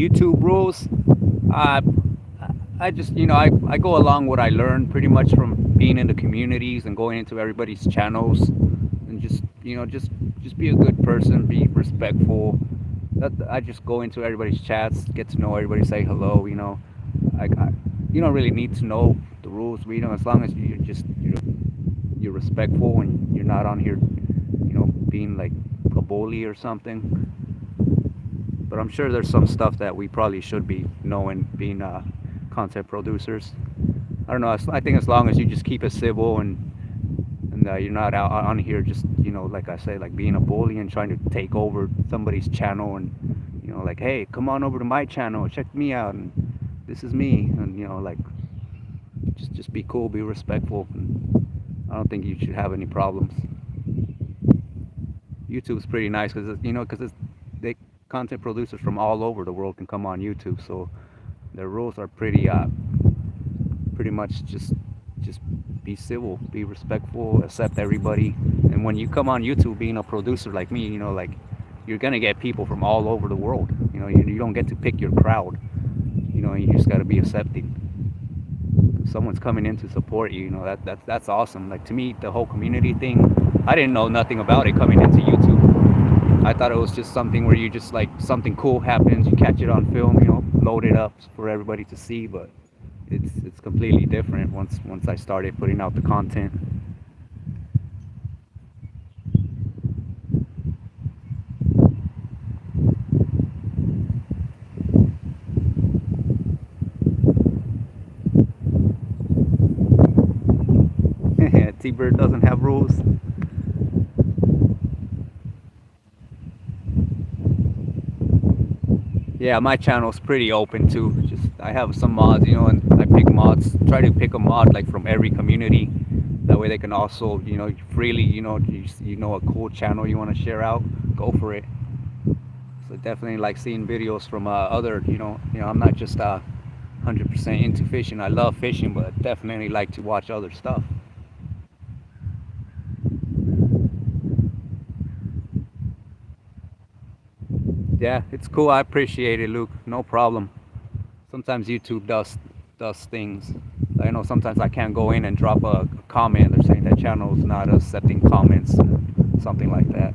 YouTube rules, uh, I just, I go along what I learned pretty much from being in the communities and going into everybody's channels, and just, just be a good person, be respectful. I just go into everybody's chats, get to know everybody, say hello. You don't really need to know the rules, but as long as you're respectful and you're not on here, being like a bully or something. But I'm sure there's some stuff that we probably should be knowing, being content producers. I don't know. I think as long as you just keep it civil, and you're not out on here just, like I say, like being a bully and trying to take over somebody's channel, and like, hey, come on over to my channel, check me out, and this is me, and like, just be cool, be respectful, and I don't think you should have any problems. YouTube's pretty nice because they content producers from all over the world can come on YouTube, so their rules are pretty much just be civil, be respectful, accept everybody. And when you come on YouTube being a producer like me, like, you're gonna get people from all over the world. You don't get to pick your crowd. You just gotta be accepting. If someone's coming in to support you, that's awesome. Like, to me, the whole community thing, I didn't know nothing about it coming into YouTube. I thought it was just something where you just, like, something cool happens, you catch it on film, load it up for everybody to see. But it's completely different once I started putting out the content. T-Bird doesn't have rules. Yeah, my channel's pretty open too. Just, I have some mods, and I pick mods. Try to pick a mod like from every community. That way they can also, freely, a cool channel you want to share out, go for it. So definitely like seeing videos from other, I'm not just 100% into fishing. I love fishing, but definitely like to watch other stuff. Yeah, it's cool. I appreciate it, Luke. No problem. Sometimes YouTube does things. I know sometimes I can't go in and drop a comment or saying that channel is not accepting comments, something like that.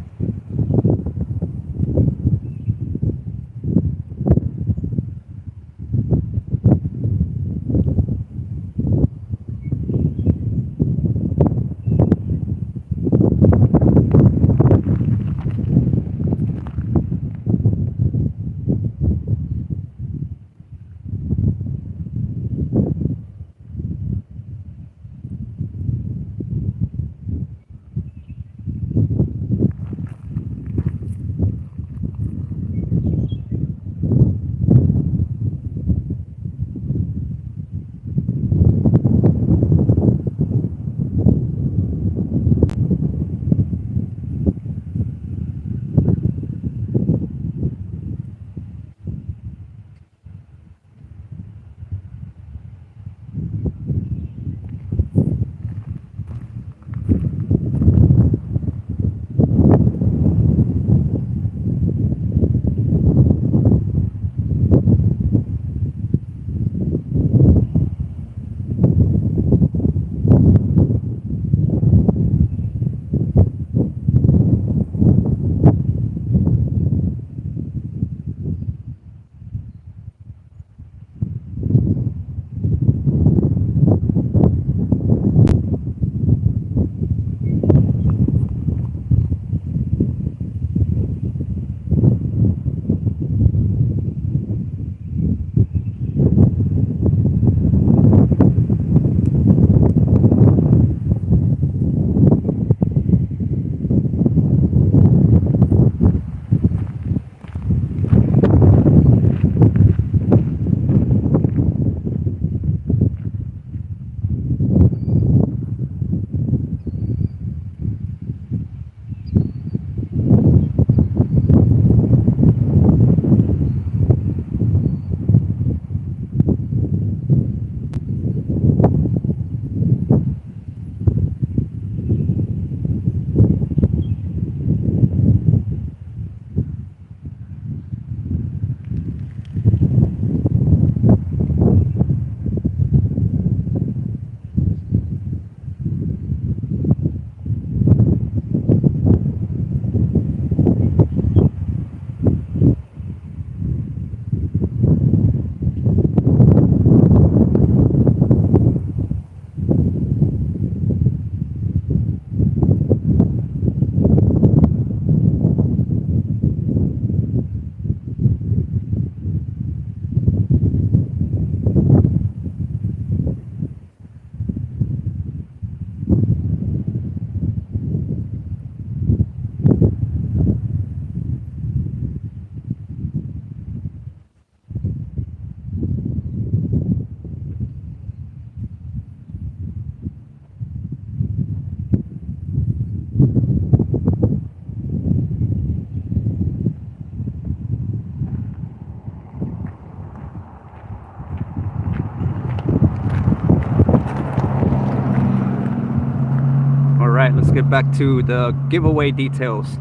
get back to the giveaway details.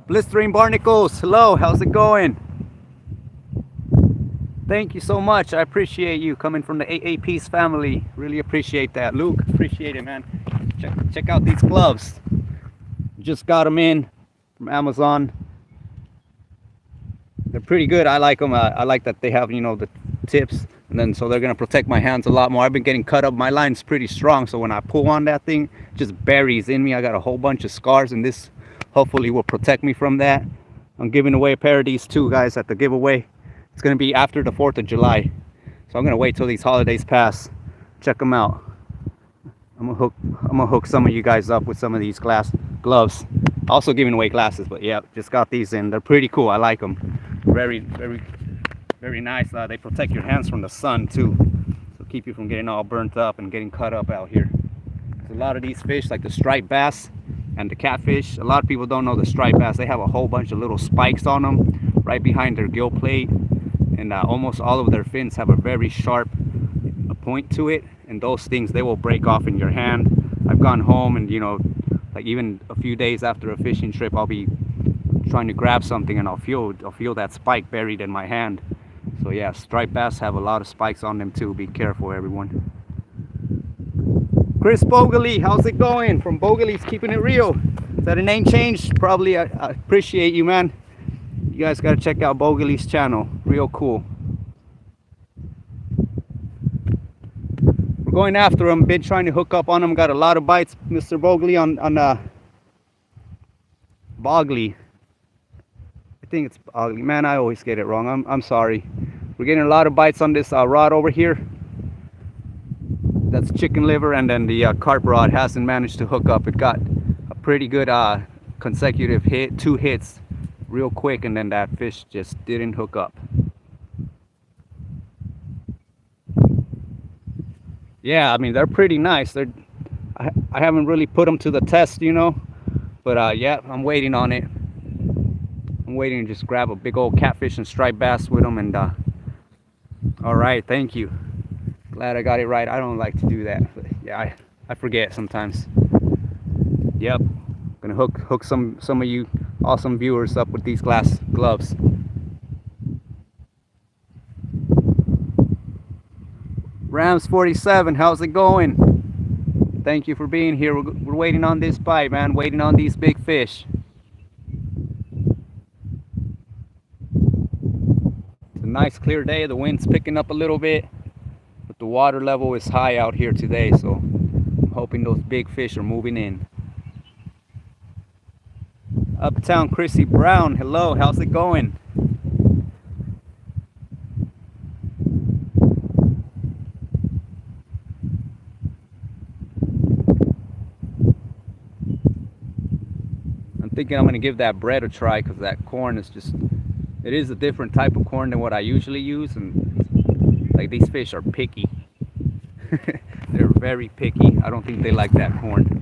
Blistering Barnacles, hello, how's it going? Thank you so much. I appreciate you coming from the AAP's family. Really appreciate that. Luke, appreciate it, man. Check out these gloves. Just got them in from Amazon. They're pretty good. I like them. I like that they have, you know, the tips, and then so they're gonna protect my hands a lot more. I've been getting cut up. My line's pretty strong, so when I pull on that thing, it just buries in me. I got a whole bunch of scars, and this hopefully will protect me from that. I'm giving away a pair of these too, guys, at the giveaway. It's gonna be after the 4th of July, so I'm gonna wait till these holidays pass. Check them out. I'm gonna hook some of you guys up with some of these gloves. Also giving away glasses, but yeah, just got these in. They're pretty cool. I like them. Very nice. They protect your hands from the sun too, so keep you from getting all burnt up and getting cut up out here. There's a lot of these fish, like the striped bass and the catfish. A lot of people don't know the striped bass. They have a whole bunch of little spikes on them right behind their gill plate, and almost all of their fins have a very sharp point to it, and those things, they will break off in your hand. I've gone home and, you know, like even a few days after a fishing trip, I'll be trying to grab something and I'll feel that spike buried in my hand. So yeah, striped bass have a lot of spikes on them too. Be careful, everyone. Chris Bogley, how's it going? From Bogley's Keeping It Real. Is that a name change? Probably. I appreciate you, man. You guys gotta check out Bogley's channel. Real cool. We're going after him. Been trying to hook up on him. Got a lot of bites, Mr. Bogley, on Bogley. I think it's Bogley. Man, I always get it wrong. I'm sorry. We're getting a lot of bites on this rod over here. That's chicken liver, and then the carp rod hasn't managed to hook up. It got a pretty good consecutive hit, 2 hits real quick, and then that fish just didn't hook up. Yeah, I mean, they're pretty nice. I haven't really put them to the test, you know, but yeah, I'm waiting on it. I'm waiting to just grab a big old catfish and striped bass with them, and all right, thank you. Glad I got it right. I don't like to do that, but yeah, I forget sometimes. Yep, gonna hook some of you awesome viewers up with these gloves. Rams 47, how's it going? Thank you for being here. We're waiting on this bite, man. Waiting on these big fish. It's a nice clear day. The wind's picking up a little bit, but the water level is high out here today, so I'm hoping those big fish are moving in. Uptown Chrissy Brown, hello, how's it going? I'm thinking I'm gonna give that bread a try, because that corn is just, it is a different type of corn than what I usually use, and like these fish are picky. They're very picky. I don't think they like that corn.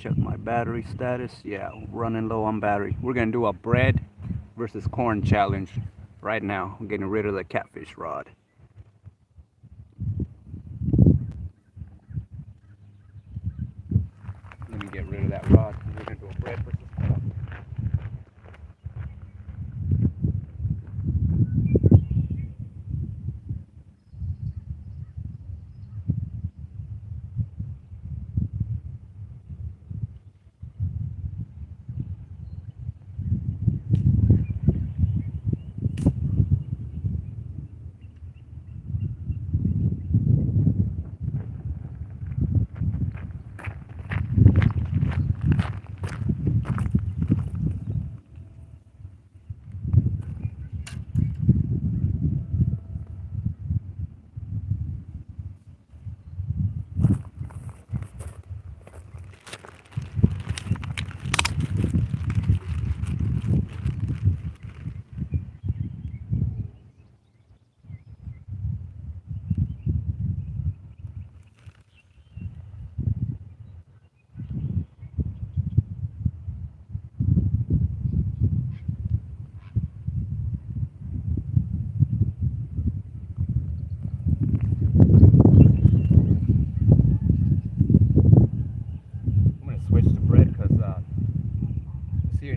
check my battery status. Yeah, running low on battery. We're gonna do a bread versus corn challenge right now. I'm getting rid of the catfish rod. Let me get rid of that rod. We're gonna do a bread versus corn.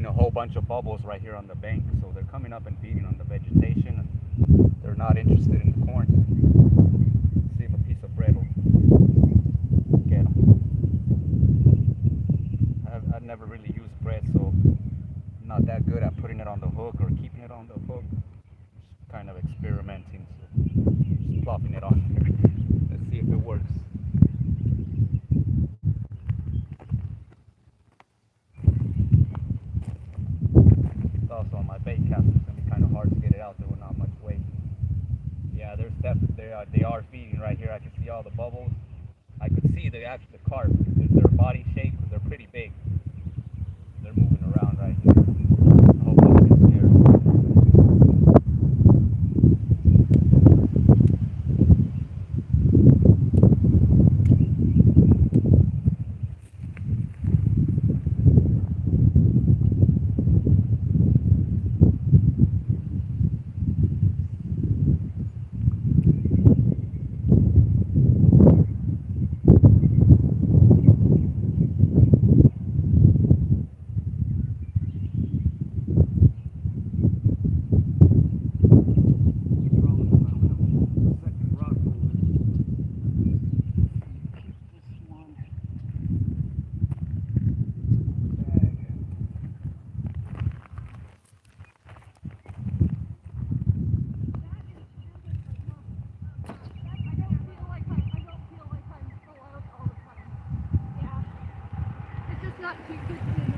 A whole bunch of bubbles right here on the bank, so they're coming up and feeding on the vegetation, and they're not interested in the corn. Let's see if a piece of bread will get them. I've never really used bread, so I'm not that good at putting it on the hook or keeping it on the hook. Just kind of experimenting, so just plopping it on there. Let's see if it works. Also on my bait cast, it's gonna be kind of hard to get it out there with not much weight. Yeah, there's definitely they are feeding right here. I can see all the bubbles. I could see the carp. Their body shape, they're pretty big. They're moving around right here. I hope I don't get scared. Not too good to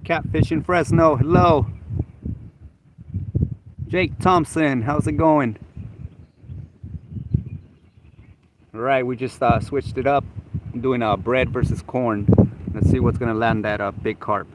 Catfish in Fresno, hello. Jake Thompson, how's it going? Alright, we just switched it up. I'm doing bread versus corn. Let's see what's gonna land that big carp.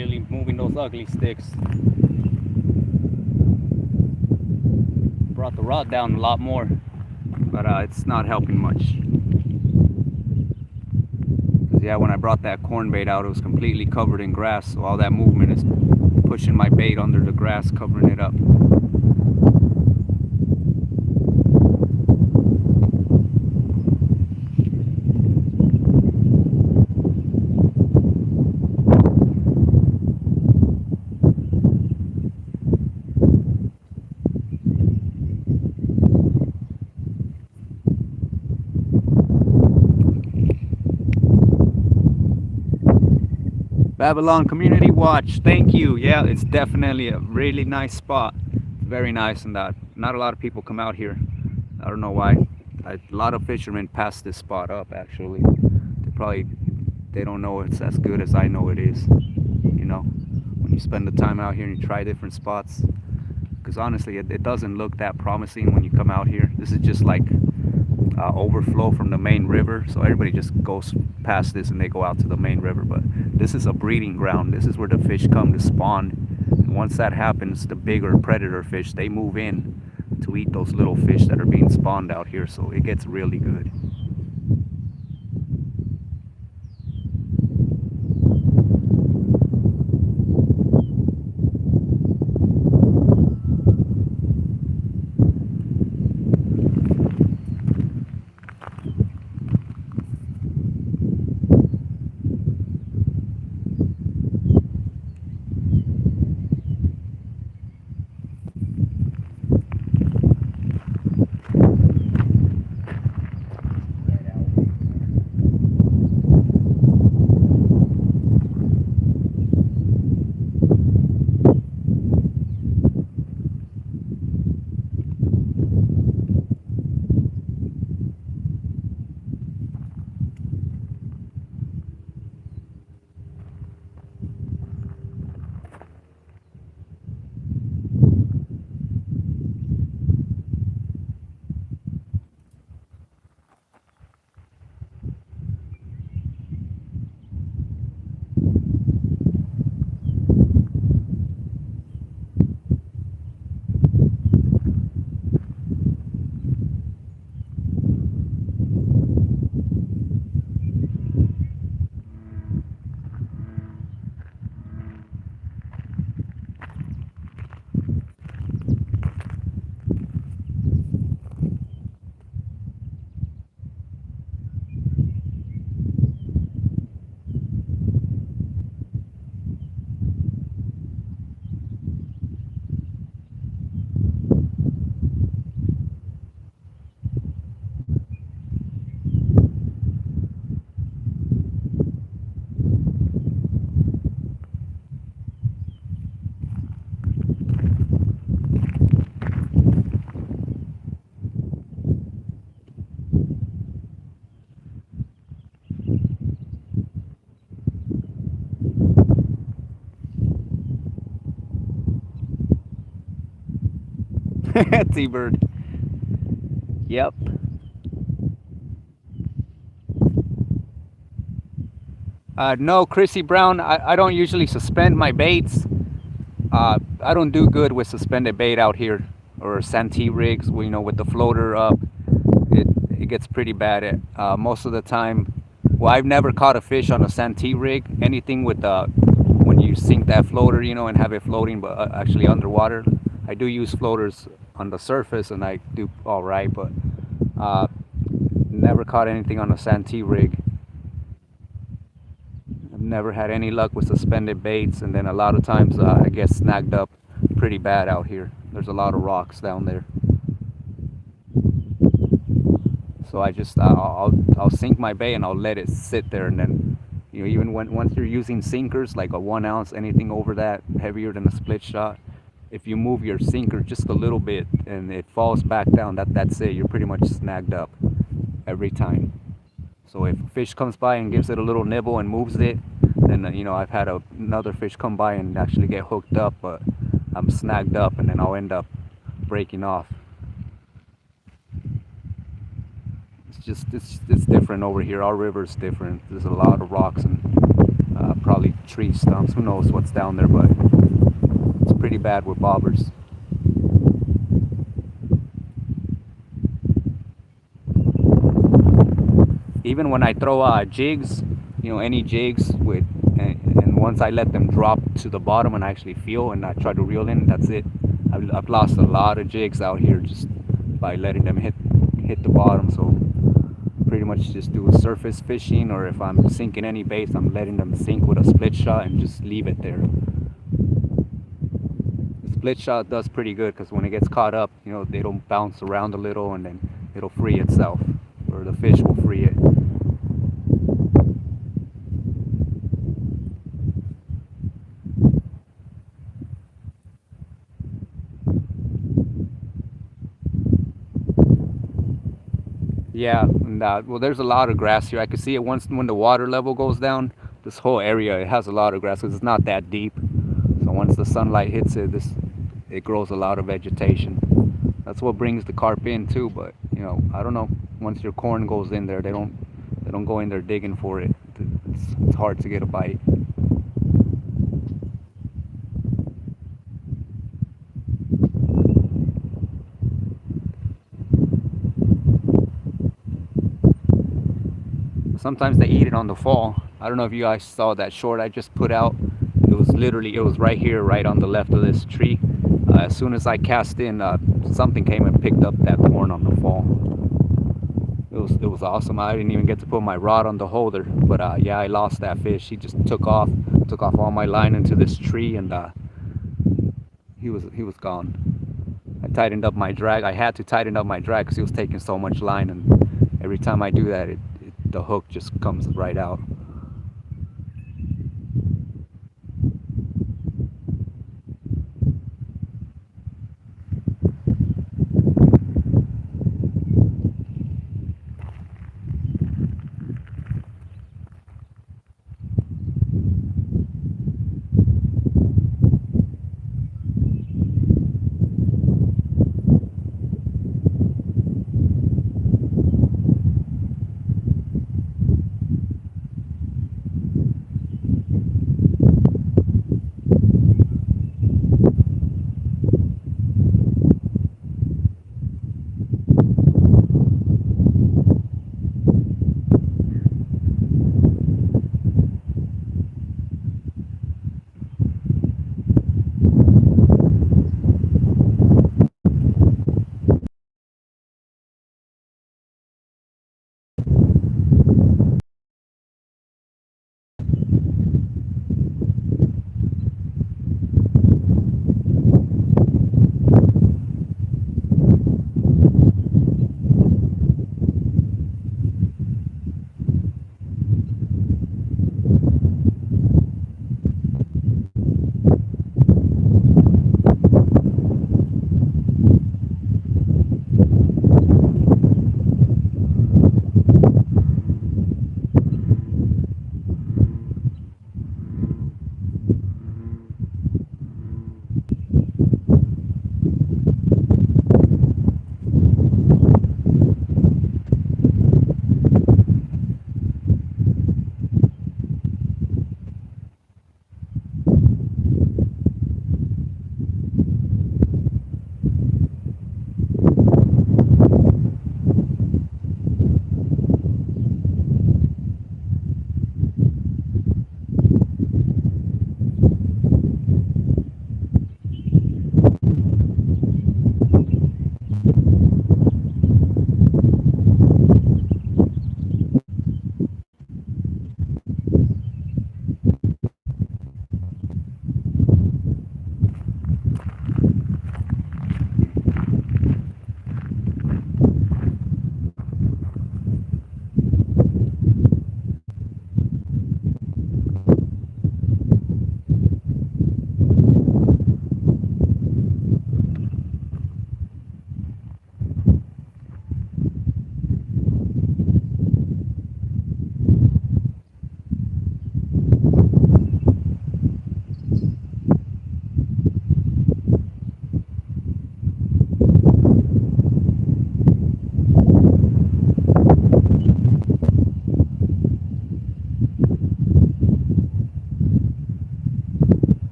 really moving those ugly sticks. Brought the rod down a lot more, but it's not helping much. Yeah, when I brought that corn bait out, it was completely covered in grass, so all that movement is pushing my bait under the grass, covering it up. Babylon Community Watch, thank you. Yeah, it's definitely a really nice spot. Very nice, and that not a lot of people come out here. I don't know why. A lot of fishermen pass this spot up, actually. They don't know it's as good as I know it is. You know, when you spend the time out here and you try different spots. Because honestly, it doesn't look that promising when you come out here. This is just like overflow from the main river, so everybody just goes past this and they go out to the main river. But this is a breeding ground. This is where the fish come to spawn, and once that happens, the bigger predator fish, they move in to eat those little fish that are being spawned out here, so it gets really good. T-bird. Yep. No, Chrissy Brown, I don't usually suspend my baits. I don't do good with suspended bait out here, or Santee rigs, you know, with the floater up. It gets pretty bad. Most of the time, well, I've never caught a fish on a Santee rig. Anything with when you sink that floater, you know, and have it floating, but actually underwater. I do use floaters on the surface, and I do all right, but never caught anything on a Santee rig. I've never had any luck with suspended baits, and then a lot of times I get snagged up pretty bad out here. There's a lot of rocks down there. So I just I'll sink my bait and I'll let it sit there, and then, you know, even once you're using sinkers like a 1 ounce, anything over that heavier than a split shot, if you move your sinker just a little bit and it falls back down, that's it. You're pretty much snagged up every time. So if a fish comes by and gives it a little nibble and moves it, then you know, I've had another fish come by and actually get hooked up, but I'm snagged up, and then I'll end up breaking off. It's different over here. Our river's different. There's a lot of rocks, and probably tree stumps. Who knows what's down there, but it's pretty bad with bobbers. Even when I throw jigs, any jigs with, and once I let them drop to the bottom and I actually feel and I try to reel in, that's it. I've lost a lot of jigs out here just by letting them hit the bottom. So pretty much just do surface fishing, or if I'm sinking any baits, I'm letting them sink with a split shot and just leave it there. The split shot does pretty good because when it gets caught up, they don't bounce around a little and then it'll free itself, or the fish will free it. Yeah, and well, there's a lot of grass here. I can see it once when the water level goes down. This whole area, it has a lot of grass because it's not that deep. So once the sunlight hits it, it grows a lot of vegetation. That's what brings the carp in too. But I don't know. Once your corn goes in there, they don't go in there digging for it. It's hard to get a bite. Sometimes they eat it on the fall. I don't know if you guys saw that short I just put out. It was right here, right on the left of this tree. As soon as I cast in, something came and picked up that corn on the fall. It was awesome. I didn't even get to put my rod on the holder, but yeah, I lost that fish. He just took off all my line into this tree, and he was gone. I tightened up my drag. I had to tighten up my drag because he was taking so much line, and every time I do that, the hook just comes right out.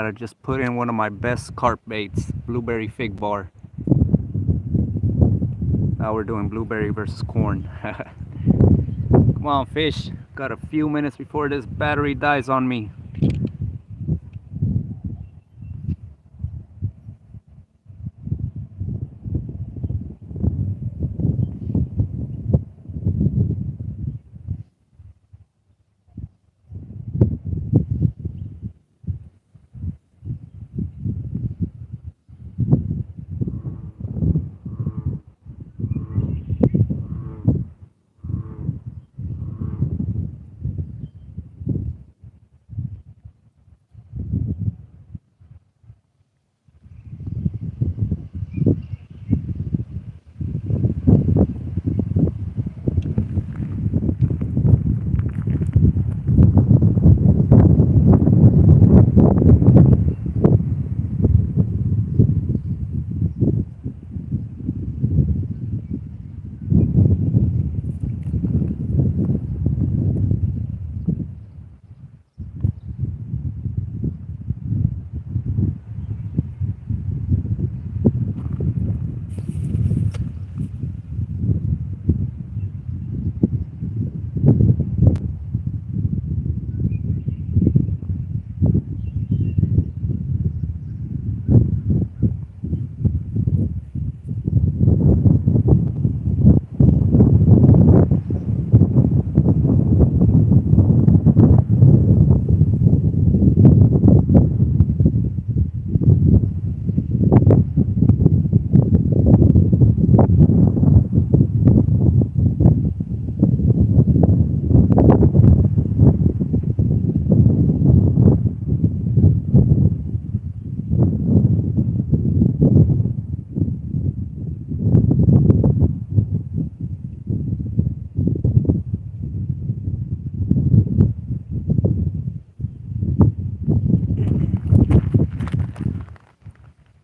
that, I just put in one of my best carp baits, blueberry fig bar. Now we're doing blueberry versus corn. Come on, fish. Got a few minutes before this battery dies on me.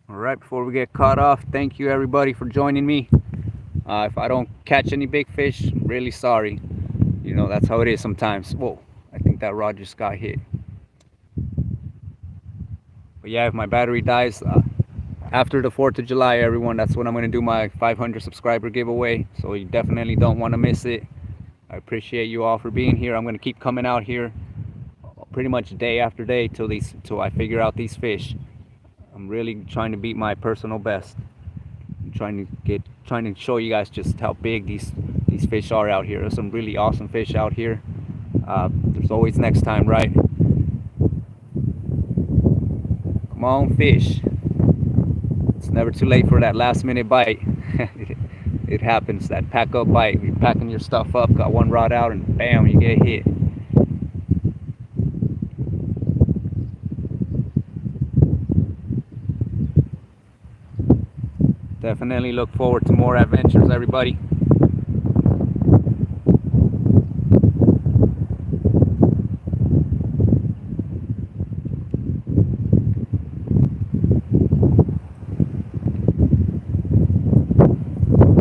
Alright, before we get caught off, thank you everybody for joining me. If I don't catch any big fish, I'm really sorry. You know, that's how it is sometimes. Whoa, I think that rod just got hit. But yeah, if my battery dies after the 4th of July, everyone, that's when I'm going to do my 500 subscriber giveaway. So you definitely don't want to miss it. I appreciate you all for being here. I'm going to keep coming out here pretty much day after day till I figure out these fish. I'm really trying to beat my personal best. I'm trying to show you guys just how big these fish are out here. There's some really awesome fish out here. There's always next time, right? Come on, fish. It's never too late for that last minute bite. It happens, that pack up bite. You're packing your stuff up, got one rod out, and bam, you get hit. Definitely look forward to more adventures, everybody.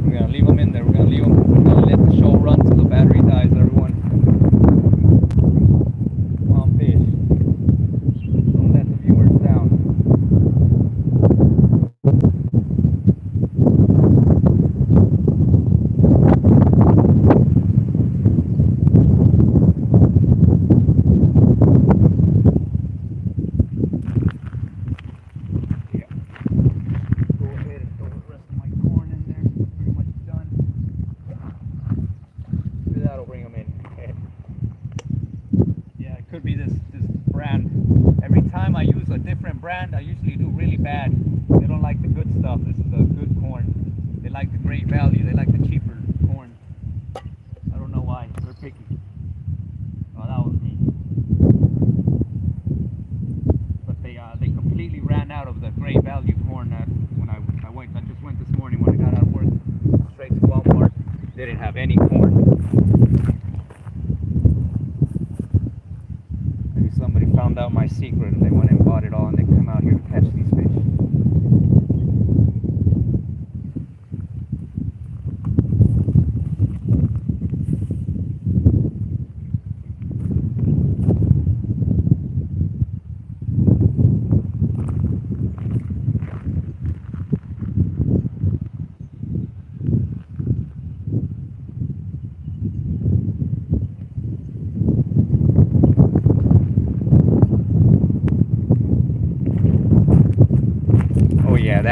We're gonna leave them in there. We're gonna let the show run till the battery dies, everyone. Come on, fish. Don't let the viewers down. Could be this brand. Every time I use a different brand, I usually do really bad. They don't like the good stuff. This is the good corn. They like the great value. They like the cheaper corn. I don't know why. They're picky. Oh, that was me. But they completely ran out of the great value corn when I just went this morning when I got out of work. Straight to Walmart. They didn't have any corn. Somebody found out my secret and they went and bought it all and they come out here to catch these fish.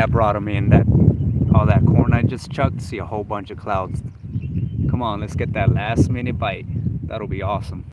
that brought them in. That all that corn I just chucked. See a whole bunch of clouds. Come on, let's get that last minute bite. That'll be awesome.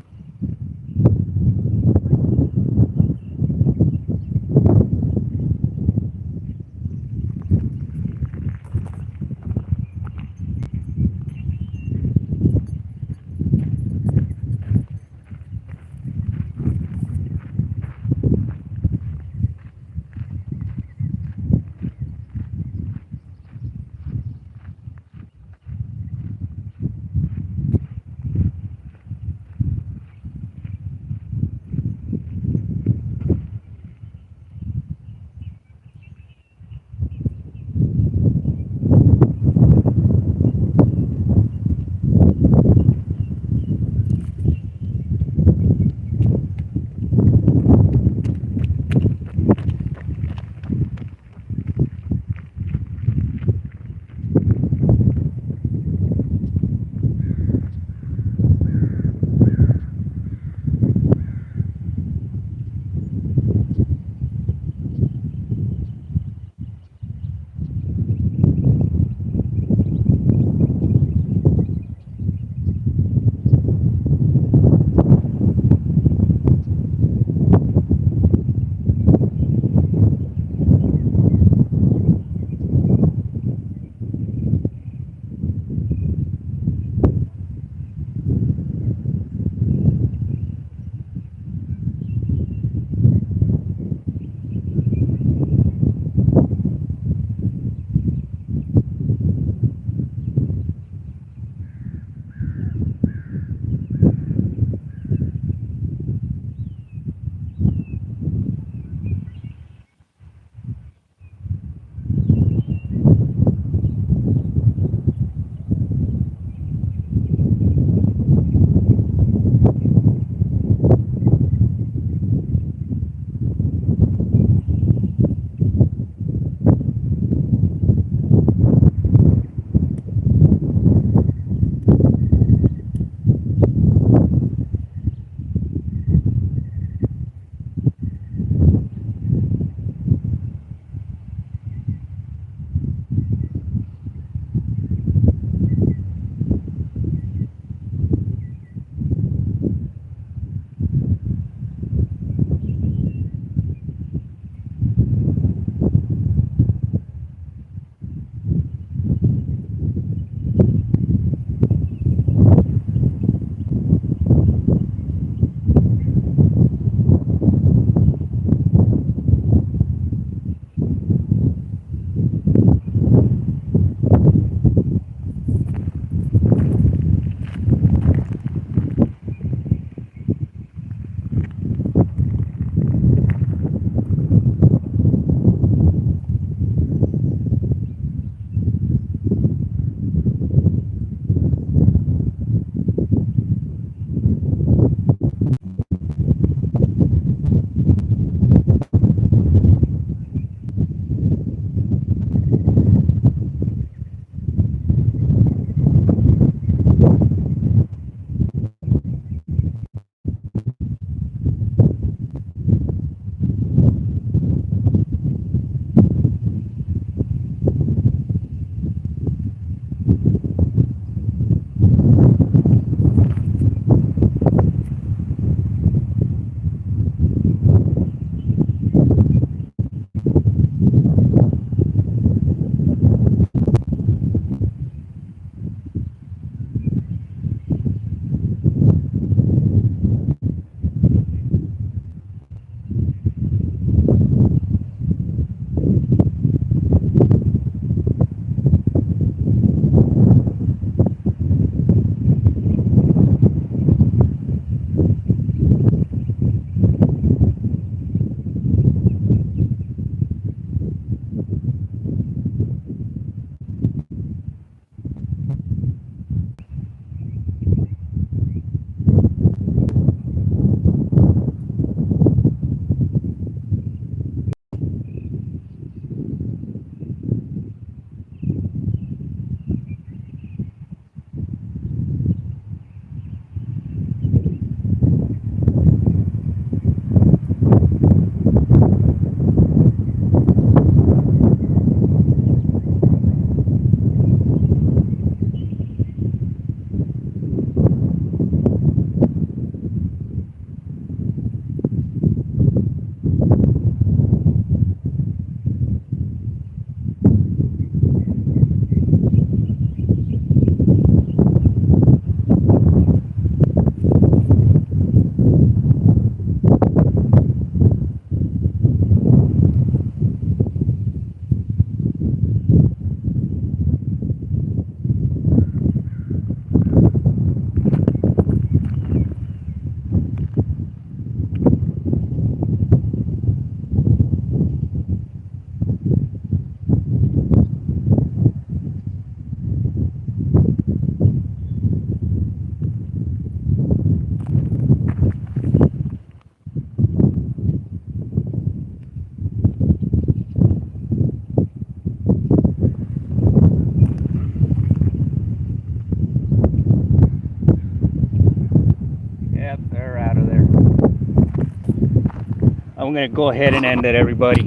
I'm gonna go ahead and end it, everybody.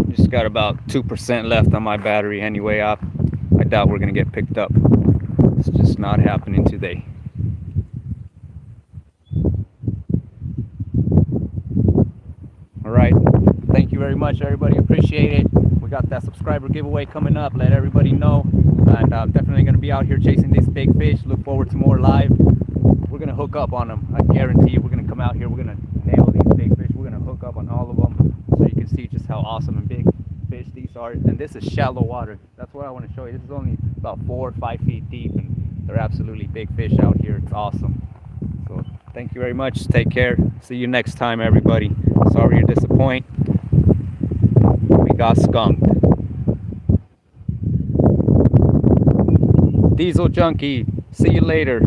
Just got about 2% left on my battery anyway. I doubt we're gonna get picked up. It's just not happening today. All right, thank you very much, everybody. Appreciate it. We got that subscriber giveaway coming up. Let everybody know, and I'm definitely gonna be out here chasing these big fish. Look forward to more live. We're gonna hook up on them. I guarantee you. We're gonna come out here. We're gonna nail these big fish. We're gonna hook up on all of them, so you can see just how awesome and big fish these are. And this is shallow water. That's what I want to show you. This is only about 4 or 5 feet deep, and they're absolutely big fish out here. It's awesome. So thank you very much. Take care. See you next time, everybody. Sorry to disappoint. We got skunked. Diesel Junkie. See you later.